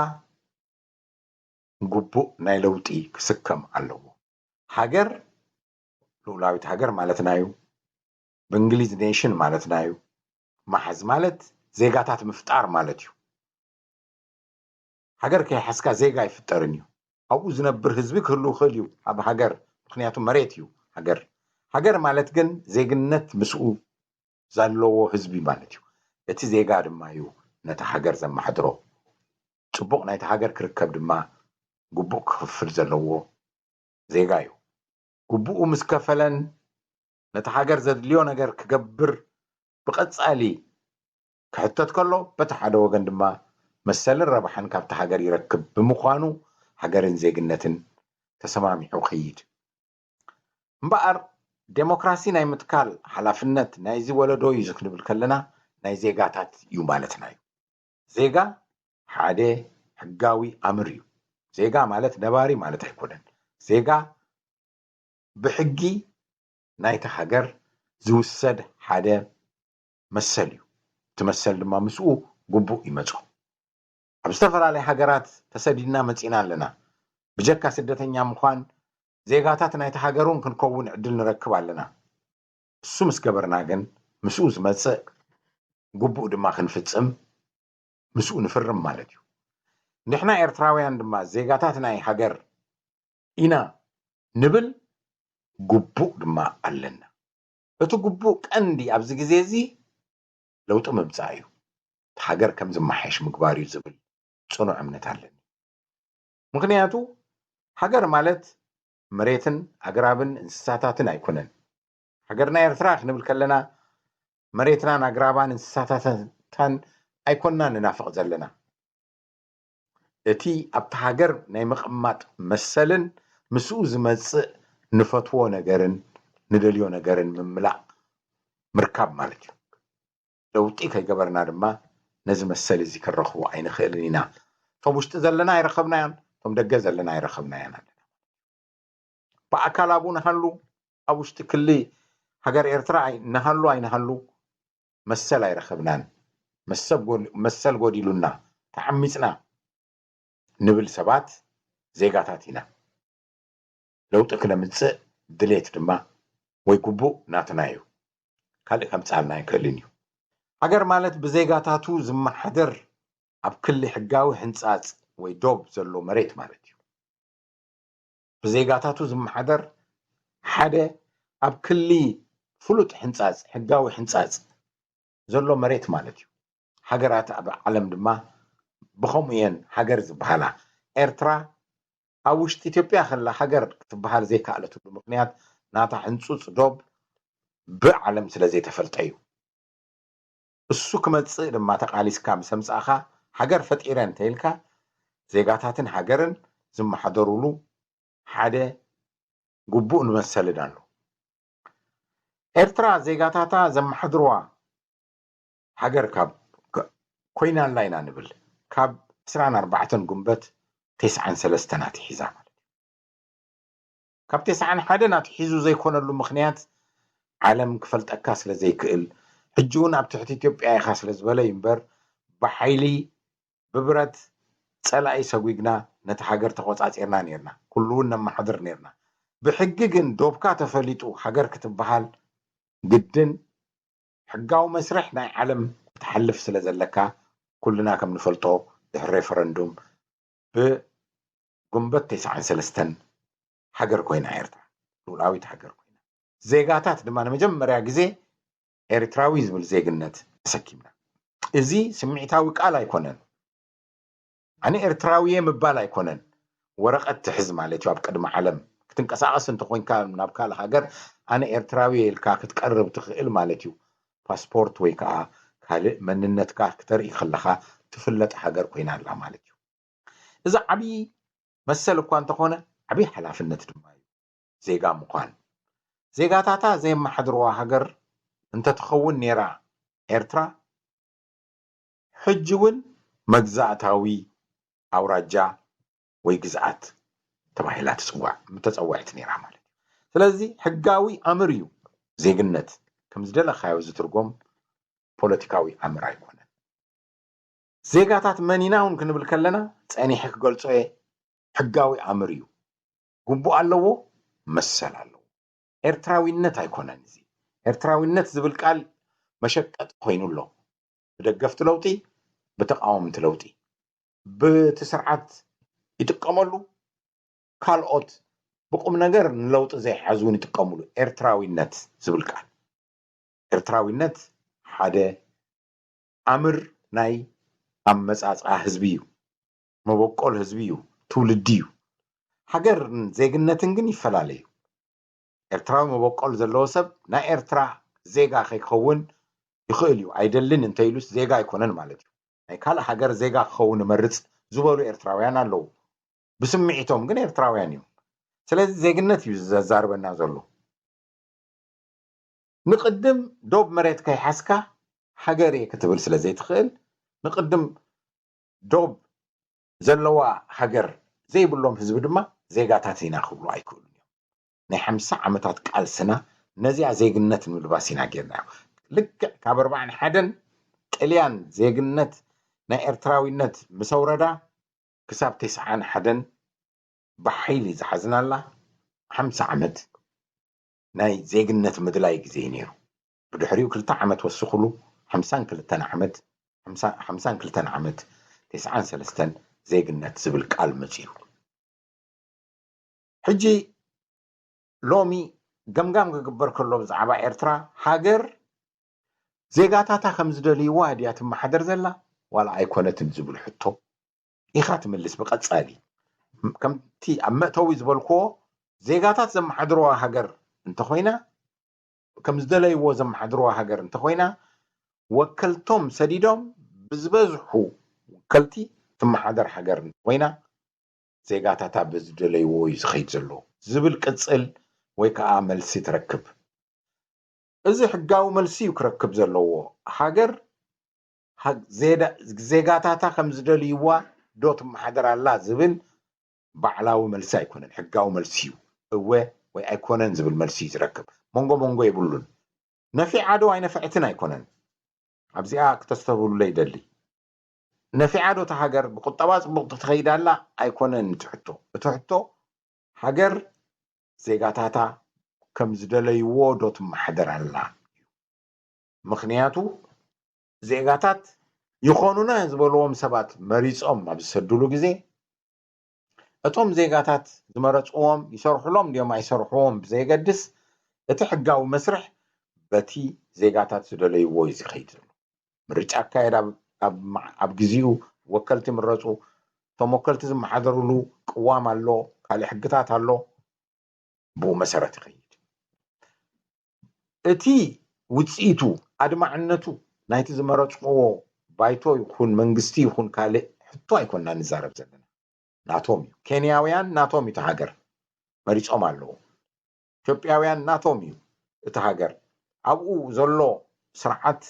ግቡእ ናይ ለውጢ ክስከም ኣለዎ ሃገር ሉላዊት ሃገር ማለትና እዩ ብእንግሊዝ ኔሽን ማለትና እዩ ማሕዝ ማለት ዜጋታት ምፍጣር ማለት እዩ ሃገር ከይሓስካ ዜጋ ይፍጠርን እዩ ኣብኡ ዝነብር ህዝቢ ክህሉ ይኽእል እዩ ኣብ ሃገር ምክንያቱ መሬት እዩ ሃገር ማለት ግን ዜግነት ምስኡ ዘለዎ ህዝቢ ማለት እዩ እቲ ዜጋ ድማ እዩ ነቲ ሃገር ዘመሓድሮ ፅቡቅ ናይቲ ሃገር ክርከብ ድማ ግቡእ ክኽፍል ዘለዎ ዜጋ እዩ ግቡኡ ምስ ከፈለን ነቲ ሃገር ዘድልዮ ነገር ክገብር ብቐፃሊ ክሕተት ከሎ በቲ ሓደ ወገን ድማ መሰልን ረብሓን ካብቲ ሃገር ይረክብ ብምዃኑ ሃገርን ዜግነትን ተሰማሚዑ ኸይድ እምበኣር ዴሞክራሲ ናይ ምትካል ሓላፍነት ናይዚ ወለዶ እዩ ክንብል ከለና ናይ ዜጋታት እዩ ማለትና እዩ ዜጋ ሓደ ሕጋዊ ኣምር እዩ ዜጋ ማለት ነባሪ ማለት ኣይኮነን ዜጋ ብሕጊ ናይቲ ሃገር ዝውሰድ ሓደ መሰል እዩ እቲ መሰል ድማ ምስኡ ግቡእ ይመፆ ኣብ ዝተፈላለዩ ሃገራት ተሰዲድና መፂና ኣለና ብጀካ ስደተኛ ምዃን ዜጋታት ናይቲ ሃገሩን ክንከውን ዕድል ንረክብ ኣለና እሱ ምስ ገበርና ግን ምስኡ ዝመፅእ ግቡእ ድማ ክንፍፅም ምስኡ ንፍርም ማለት እዩ ንሕና ኤርትራውያን ድማ ዜጋታት ናይ ሃገር ኢና ንብል ግቡእ ድማ ኣለና እቲ ግቡእ ቀንዲ ኣብዚ ግዜ እዚ ለውጢ ምምፃእ እዩ እቲ ሃገር ከም ዝመሓየሽ ምግባር እዩ ዝብል ፅኑዕ እምነት ኣለኒ ምክንያቱ ሃገር ማለት መሬትን ኣግራብን እንስሳታትን ኣይኮነን ሃገርና ኤርትራ ክንብል ከለና መሬትናን ኣግራባን እንስሳታትን ኣይኮንና ንናፍቕ ዘለና እቲ ኣብቲ ሃገር ናይ ምቕማጥ መሰልን ምስኡ ዝመፅእ ንፈትዎ ነገርን ንደልዮ ነገርን ምምላእ ምርካብ ማለት እዩ ለውጢ ከይገበርና ድማ ነዚ መሰል እዚ ክንረኽቦ ኣይንኽእልን ኢና እቶም ውሽጢ ዘለና ኣይረኸብናያን እቶም ደገ ዘለና ኣይረኸብናያን ኣለና ብኣካል ኣብኡ ንሃሉ ኣብ ውሽጢ ክሊ ሃገር ኤርትራ ንሃሉ ኣይንሃሉ መሰል ኣይረኸብናን መሰል ጎዲሉና ተዓሚፅና نبل سبات زيغاتاتنا لو تكنا متص دليت دما ويكبو ناتنايو كالي كم تعالنا يكلينيو هاجر مالت بزيغاتاتو زمحدر اب كل حقاوي حنصاص وي دوب زلو مريت مالتيو بزيغاتاتو زمحدر حدا اب كل فلوت حنصاص حقاوي حنصاص زلو مريت مالتيو هاجرات اب عالم دما بخومين هاجر زبحالا إرترا أوشت إثيوبيا خلا هاجر تبحال زي كالتو بمقنيات ناتا حنصوص دوب بعالم سلازي تفلطيو السوق متصي لما تقاليس كام سمصاخا هاجر فتيران تيلكا زيغاتاتن هاجرن زم حضرولو حدا غبو نمسلدانلو إرترا زيغاتاتا زم حضروا هاجر كاب كوينان لاينا نبل كاب 24 قنبت 9 سلستنات حزام كاب 9 حدا نات حيزو زي كونلو مخنيات عالم كفلت أكاس لزي كئل حجون اب تحت إثيوبيا خاص لزبله ينبر بحيلي ببرت صلاي سويغنا نتحاجر تقوصاصيرنا نيرنا كلنا ما حضر نيرنا بحقيقن دوبكا تفليطو حجر كتبحال جدن حقاو مسرح ناي عالم تحلف سلازلكا كلنا كم نفلطو الريفرندوم بقنبت 9 سلستن حجر كوينا ايرتا لولاويت حجر كوينا زيغاتات دما مجمريا غزي إريتراوي زبل زيغنت سكيمنا ازي سمعتاوي قال ايكونن اني إريتراوي مبال ايكونن ورقه تحز مالتي اب قدم عالم كتنقساقس انت خوينكا منابكا هاجر انا إريتراوي الكا كتقرب تخيل مالتي باسبورت ويكا كالي مننتكا كتري خلخا تفلت حجر كوينا لا مالتي اذا عبي مسل اكو انت خونا عبي حلافنت دمايو زيغا مقان زيغاتاتا زي ما حضروا هاجر انت تخون نيرا إرترا حجون مجزاتاوي أوراجا ويجزات تباهيلات تسوع متصوعت نيرا مالك سلازي حقاوي أمريو زيغنت كم زدلا خايو زترقوم بوليتيكاوي أمر أيكون زيغاتات منيناون كنبل كلنا تاني حق قلتو ايه حقاوي أمريو قنبو اللو مسل اللو إرتراوينت أيكونن زي إرتراوينت زبل قال مشقت خوينولو بدقفت لوطي بتقاومت لوطي بتسرعت يتقاملو كالኦት بقوم ነገር ለውጥ زي حزون يتقاملو إرتراوينت زبل قال إرتراوينت حدا أمر ناي أمصاصا حزبيو مبقول حزبيو تولديو هاجر زيغنتن ግን ይፈላለዩ إرتراوي مبقول زلو سب نا إرترا زيغا خيخون يخيليو አይደልን እንተይሉስ ዜጋ አይኮነን ማለት ነው አይ ካለ ሀገር ዜጋ ኸውን መርጽ ዝበሉ ኤርትራውያን አለው بسمعيتهم ግን ኤርትራውያን ይው ስለዚህ ዜግነት ይዛዛርበና ዘሎ ንቅድም ዶብ መሬት ከይሐስካ ሀገር የክትብል ስለዚህ ትኽእል ንቅድም ዶብ ዘለዋ ሀገር ዘይብሎም ህዝብ ድማ ዜጋታት ኢና ክብሉ አይክእሉን ናይ 50 ዓመታት ቃልስና ነዚያ ዜግነት ምልባሲና ጌርና ልክ ካብ 41 ጥልያን ዜግነት ናይ ኤርትራዊነት ምሰውረዳ ክሳብ 91 بحيلي زحزنالا 5 عمد ناي زيغنت مدلاي غزي نيرو بدحريو كلتا عمد وسخلو 50 كلتن عمد 50 كلتن عمد 9 سلستن زيغنت زبل قال مچيو حجي لومي غمغام غبر كلو زعبا إرترا هاجر زيغاتاتا خمزدلي واديات محدر زلا ولا ايكونت زبل حطو إخات ملس بقصالي كم تي أمتوي زبالكو زيغاتات زم حضروا هاجر انت خوينا كم زدلي و زم حضروا هاجر انت خوينا وكلتم سديدهم بزبزحو وكلتي ثم حضر هاجر انت خوينا زيغاتات بزدلي و يزخيت زلو زبل قصل ويكا ملسي تركب ازي حقاو ملسي يكركب زلو هاجر زيغاتاتا كم زدلي و دوت محضر الله زبل بعلاو ملسا يكونن حقاو ملسيو هو وي ايكونن زبل ملسي يركب مونغو يبلون نفي عادو اي نفعتنا يكونن ابزيا كتستبول لي دلي نفعادو تهاجر بقطبات بقطتخيد الله أيكون نتحتو هاجر زيغاتاتا كم زدلي وودوت محدر الله مخنياتو زيغاتات يخونونا زبلوهم سبات مريصهم ما بيسدلو غزي اتوم زيغاتات زمرصوهم يسرحلهم ديما يسرحوهم بزيغدس اتحقاو مسرح بتي زيغاتات زدلي ويز خيد مريص اكايدا اب غزيو وكلت مرصو تموكلت زمحدرلو قوام الله قال حقتات الله بو مسرت خيد اتي وصيتو ادمعنتو نايت زمرصو بايتو يكون منغستي يكون كالي حتو يكوننا نزارب زلنا ناتومي كينياويان ناتومي تهاجر مريصوم الله ኢትዮጵያውያን ናቶምዩ እቲ ሃገር ኣብኡ ዘሎ ስርዓት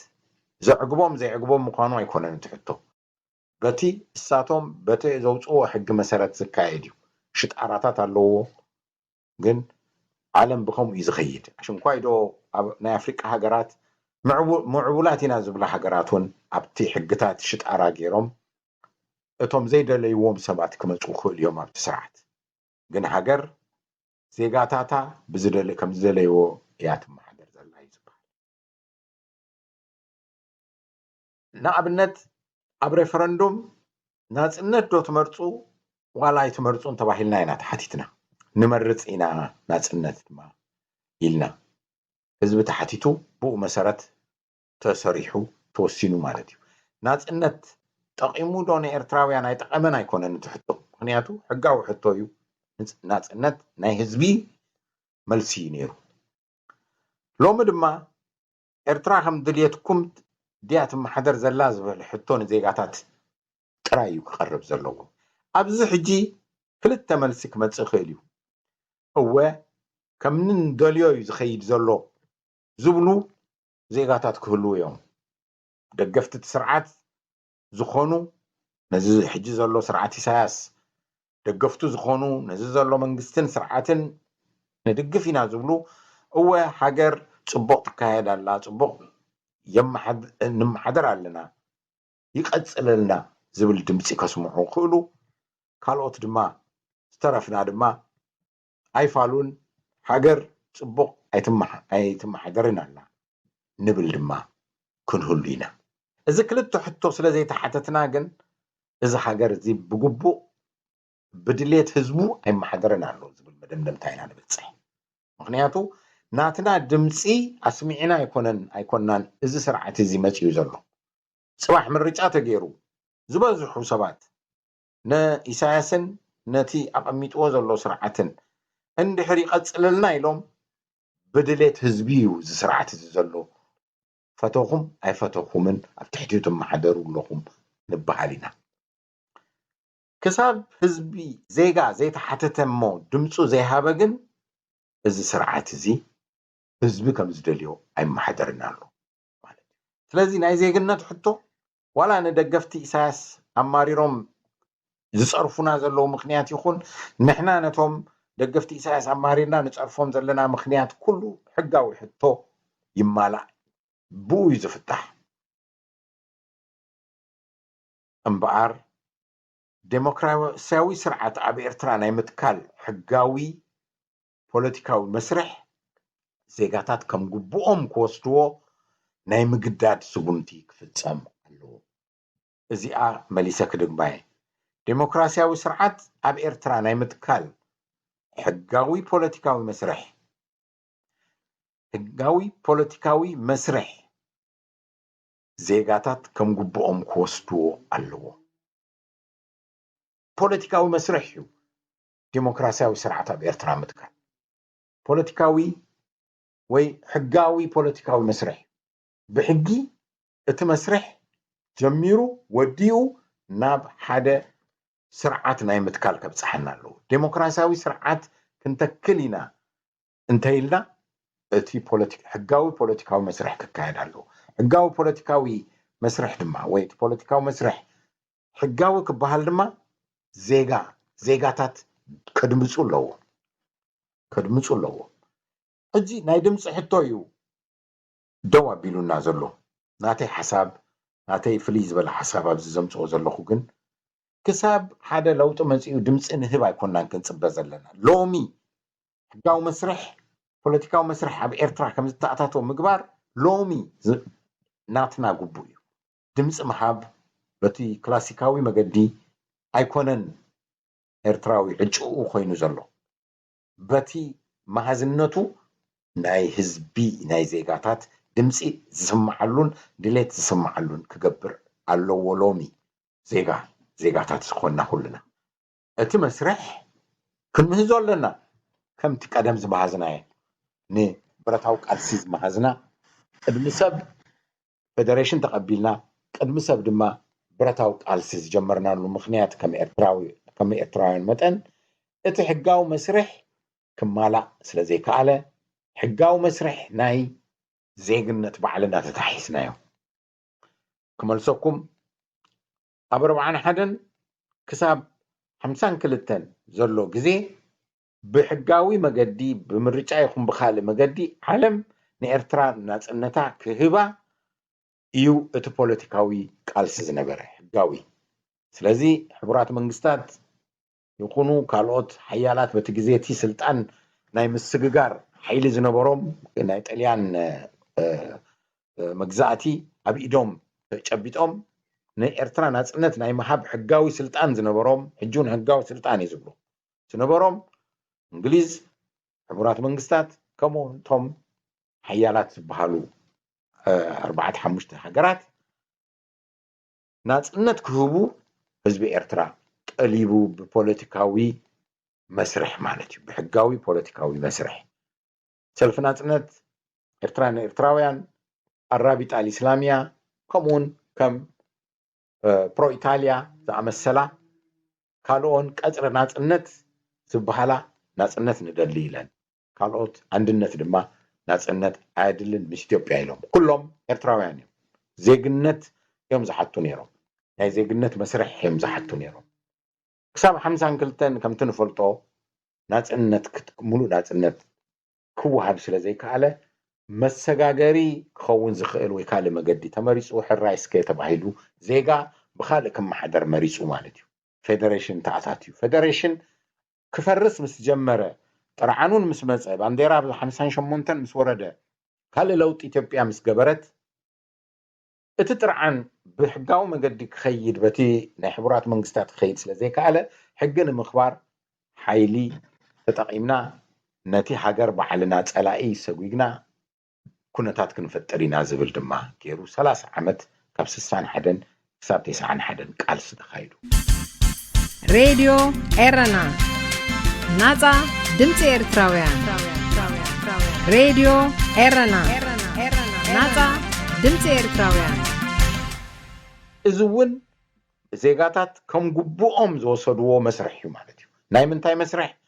ዘዕግቦም ዘይዕግቦም ምዃኑ ኣይኮነን ትሕቶ በቲ እሳቶም በቲ ዘውፅኦ ሕጊ መሰረት ዝካየድ እዩ ሽጣራታት ኣለዎ ግን ዓለም ብከምኡ እዩ ዝኸይድ ሽንኳይዶ ኣብ ናይ ኣፍሪቃ ሃገራት ምዕቡላት ኢና ዝብላ ሃገራትን ኣብቲ ሕግታት ሽጣራ ገይሮም እቶም ዘይደለይዎም ሰባት ክመፁ ክእል እዮም ኣብቲ ስርዓት ግን ሃገር زيغاتاتا بزدل كم زدليو يات محدر زلا يزبال نابنت اب ريفرندوم ناصنت دو تمرصو ولا يتمرصون تباهلنا ينا تحتيتنا نمرص اينا ناصنت ما يلنا حزب تحتيتو بو مسارات تسريحو توسينو مالتي ناصنت تقيمو دون ارتراويان ايتقمن ايكونن تحتو مخنياتو حقاو حتويو ناصنت ناي حزبي ملسي نيرو لوم دما ارترا هم دليتكم ديات محدر زلا زبل حتون زيغاتات قرايو قرب زلو ابز حجي كلتا ملسك متصخيليو هو كمن دليو يزخيد زلو زبلو زيغاتات كلو يوم دغفت تسرعات زخونو نزي حجي زلو سرعات ساس دغفتو زخونو نزي زلو منغستن سرعاتن ندغفينا زبلو هو حجر صبق تكايد الله صبق نمحدر علينا يقصللنا زبل دمصي كسمعو خلو كالوت دما استرفنا دما ايفالون حجر صبق ايتمحدرنا لنا نبل دما كنهلينا اذا كلتو حتو سلازي تحتتنا جن اذا حجر زي بغبو بدليت حزبو اي محدرنا له زبل مدمدم تاينا نبصح مخنياتو ناتنا دمصي اسمعنا يكونن از سرعت زي مچيو زلو صباح مرጫ ተገይሩ ዝበዝሑ ሰባት ንኢሳያስን ነቲ ኣቀሚጥዎ ዘሎ ስርዓትን እንድሕሪ ቀጽለልና ኢሎም በደሌት ህዝቢዩ ዝስርዓት ዘሎ ፈተኹም ኣይፈተኹምን ኣብ ትሕቲቶም ማሕደሩለኹም ንበሃሊና ክሳብ ህዝቢ ዜጋ ዘይተሓተተሞ ድምፁ ዘይሃበግን እዚ ስርዓት እዚ ህዝቢ ከም ዝደልዮ ኣይማሕደርና ኣሎ ማለት ስለዚህ ናይ ዜግነት ሕቶ ولا ندغفتي اساس اماريروم زصرفونا زلو مخنيات يكون نحنا نتوم دغفتي اساس امارينا نصرفوم زلنا مخنيات كله حقاوي حتو يمالا بو يزفتح امبار ديمقراسياوي سرعه اب ارترا ناي متكال حقاوي بوليتيكاوي مسرح زيغاتات كم غبوم كوستو ناي مغداد سغونتي كفصم እዚኣ መሊሰ ክድግባይ ዲሞክራሲያዊ ስርዓት ኣብ ኤርትራ ናይ ምትካል ሕጋዊ ፖለቲካዊ መስርሕ ዜጋታት ከም ግብኦም ክወስድዎ ኣለዎ ፖለቲካዊ መስርሕ እዩ ዲሞክራሲያዊ ስርዓት ኣብ ኤርትራ ምትካል ፖለቲካዊ ወይ ሕጋዊ ፖለቲካዊ መስርሕ ብሕጊ እቲ መስርሕ جميرو وديو ناب حدا سرعات ناي متكال كبصحنا له ديمقراسياوي سرعات كنتكلينا انتيلنا تي بوليتيك حقاوي بوليتيكاوي مسرح ككايد له حقاوي بوليتيكاوي مسرح دما ويت بوليتيكاوي مسرح حقاوي كبحال دما زيغاتات كدمصو له اجي ناي دمص حتو يو دوا بيلونا زلو ناتي حساب ناتي فليز بلا حساب أبز زمصو زلخو جن كساب حدا لو تمسيو دمس إن هبا يكوننا كنصبز لنا لومي حقاو مسرح بوليتيكاو مسرح أب إرترا كم تأتاتو مقبار لومي ناتنا قبوي دمس محاب بتي كلاسيكاوي مقدي أيكونن إرتراوي عجو خوينو زلو بتي مهزنتو ناي هزبي ناي زيغاتات دمسي زسمعلون دليت زسمعلون كقبر اللو ولومي زيغاتات سخونا كلنا اتي مسرح كن مهزول لنا كم تقدم زبهازنا ني برتاو قالسيز مهزنا قدم سب فيدريشن تقبلنا قدم سب دما برتاو قالسيز جمرنا له مخنيات كم إرتراويين متن اتي حقاو مسرح كمالا سلازي كاله حقاو مسرح ناي زيغنت بعلنا تتحيسنايو كمالسوكم أبربعان حدن كساب 52 زلو جزي بحقاوي مقدي بمرجع يكون بخالي مقدي علم نإرترا ناتنتا كهبا يو اتو بوليتيكاوي قالسز نبره حقاوي سلازي حبرات منقستات يكونوا كالوت حيالات بتجزيتي سلطان ناي مسججار حيل زنبروم ناي طليان مجزاتي ابي دوم تشبيتهم ناي ارترا ناصنت ناي محب حقاوي سلطان زنبروم حجون حقاوي سلطان يزبرو زنبروم انجليز حبرات منقستات كمو توم حيالات بحالو 4-5 هاجرات ناصنت كهبو حزب ارترا قليبو ببوليتيكاوي مسرح مالتي بحقاوي بوليتيكاوي مسرح سلف ناصنت ارتراويان الرابطة الإسلامية كمون كم برو إيطاليا زعمسلا كالون كأجر ناصنت سبحالا ناصنت ندليلن كالوت عندنت دما ناصنت عادلن مش إثيوبيا يلوم كلهم ارتراويان زيغنت يوم زحطو نيرو هاي زيغنت مسرح يوم زحطو نيرو كساب 52 كم تنفلطو ناصنت مولو ناصنت كوهاب سلازي كاله مسغاغري كون زخيل وي كاله مقدي تمريصو حرايس كي تبايلو زيغا بخاله كم حدر مريصو مالتيو فيدريشن تاعتاتيو فيدريشن كفرس مس جمره طرعنون مس مصه بانديرا 58 مس ورده كاله لوط اثيوبيا مس جبرت اتطرعن بحقاو مقدي كخيد بتي ناي حبرات منقستات خيد سلازي كاله حقن مخبار حيلي تطقيمنا نتي حجر بحالنا صلاقي سغيغنا كنتات كنفطرينا زبل دما كيرو 30 عمت كاب 61 كساب 91 قالس تخايدو راديو إيرنا ناتا دمتي إرتراويان راديو إيرنا ناتا دمتي إرتراويان ازون زيغاتات كم غبوهم زوسدو مسرح مالتي ناي منتاي مسرح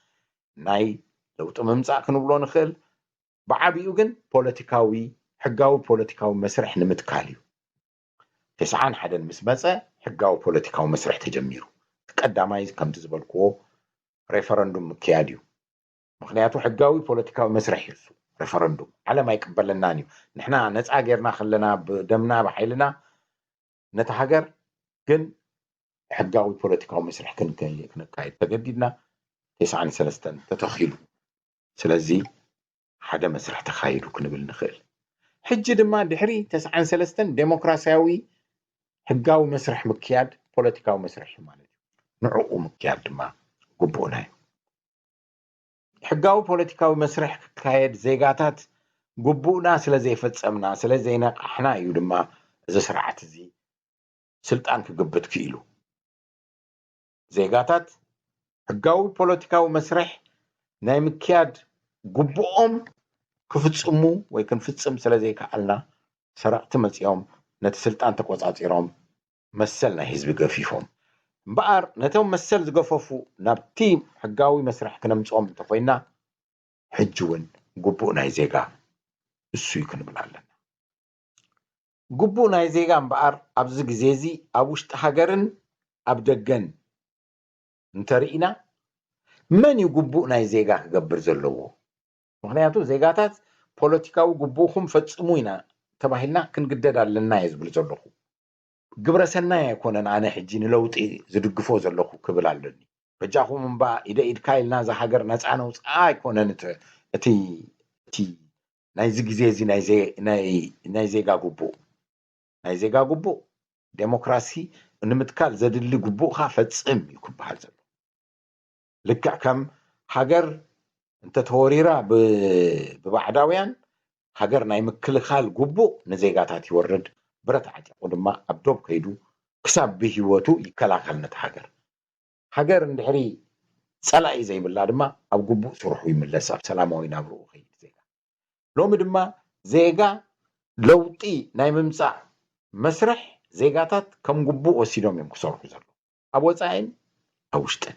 ناي لو تممصا كنبلو نخل بعبيو جن بوليتيكاوي حقاوي بوليتيكاوي مسرح نمتكاليو 91 مس مصه حقاوي بوليتيكاوي مسرح تجميرو تقداماي كم تزبلكو ريفرندوم مكياديو مخنياتو حقاوي بوليتيكاوي مسرح يسو ريفرندوم على ما يقبلنانيو نحنا نصا غيرنا خلنا بدمنا بحيلنا نتحجر جن حقاوي بوليتيكاوي مسرح كنكايد تجددنا 93 تتخيلوا سلازي حدا مسرح تخايلو كنبل نخيل حج دما دحري 93 ديمقراسياوي حقاوي مسرح مكياد بوليتيكاوي مسرح مالتي نعقو مكياد دما قبونا حقاوي بوليتيكاوي مسرح كايد زيغاتات قبونا سلازي فتصمنا سلازي نقحنا يو دما اذا سرعت زي سلطان كقبت كيلو زيغاتات حقاوي بوليتيكاوي مسرح ناي مكياد قبوهم كفتصمو ወይ كنفصم سلازي كالنا سرقت مصيوم نت سلطان تقوصاصيروم مسلنا حزب غفيفهم بقر نتهم مسل زغففو نابتي حقاوي مسرح كنمصوم تفينا حجون قبو ناي زيغا اسو يكنبلالنا قبو ناي زيغا بقر ابز غزيزي ابوشت هاجرن ابدغن انترينا من يقبو ناي زيغا غبر زلو مخنياتو زيغاتات بوليتيكاو قبوهم فصمو ينا تباهلنا كنقدد علينا يزبل زلو ግብረ ሰናይ ኣይኮነን ኣነ ሕጂ ንለውጢ ዝድግፎ ዘለኹ ክብል ኣለኒ በጃኹም እምባ ኢደ ኢድካ ኢልና ዛ ሃገር ነፃ ነውፃ ኣይኮነን እቲ ናይዚ ግዜ እዚ ናይ ዜጋ ግቡእ ዴሞክራሲ ንምትካል ዘድሊ ግቡእካ ፈጽም እዩ ክበሃል ዘሎ ልክዕ ከም ሃገር እንተተወሪራ ብባዕዳውያን ሃገር ናይ ምክልኻል ግቡእ ንዜጋታት ይወርድ ብረት ዓጢቁ ድማ ኣብ ዶብ ከይዱ ክሳብ ብሂወቱ ይከላኸል ነቲ ሃገር እንድሕሪ ፀላኢ ዘይብላ ድማ ኣብ ግቡእ ስርሑ ይምለስ ኣብ ሰላማዊ ናብርኡ ከይድ ዜጋ ሎሚ ድማ ዜጋ ለውጢ ናይ ምምፃእ መስርሕ ዜጋታት ከም ግቡእ ወሲዶም እዮም ክሰርሑ ዘሎ ኣብ ወፃኢን ኣብ ውሽጥን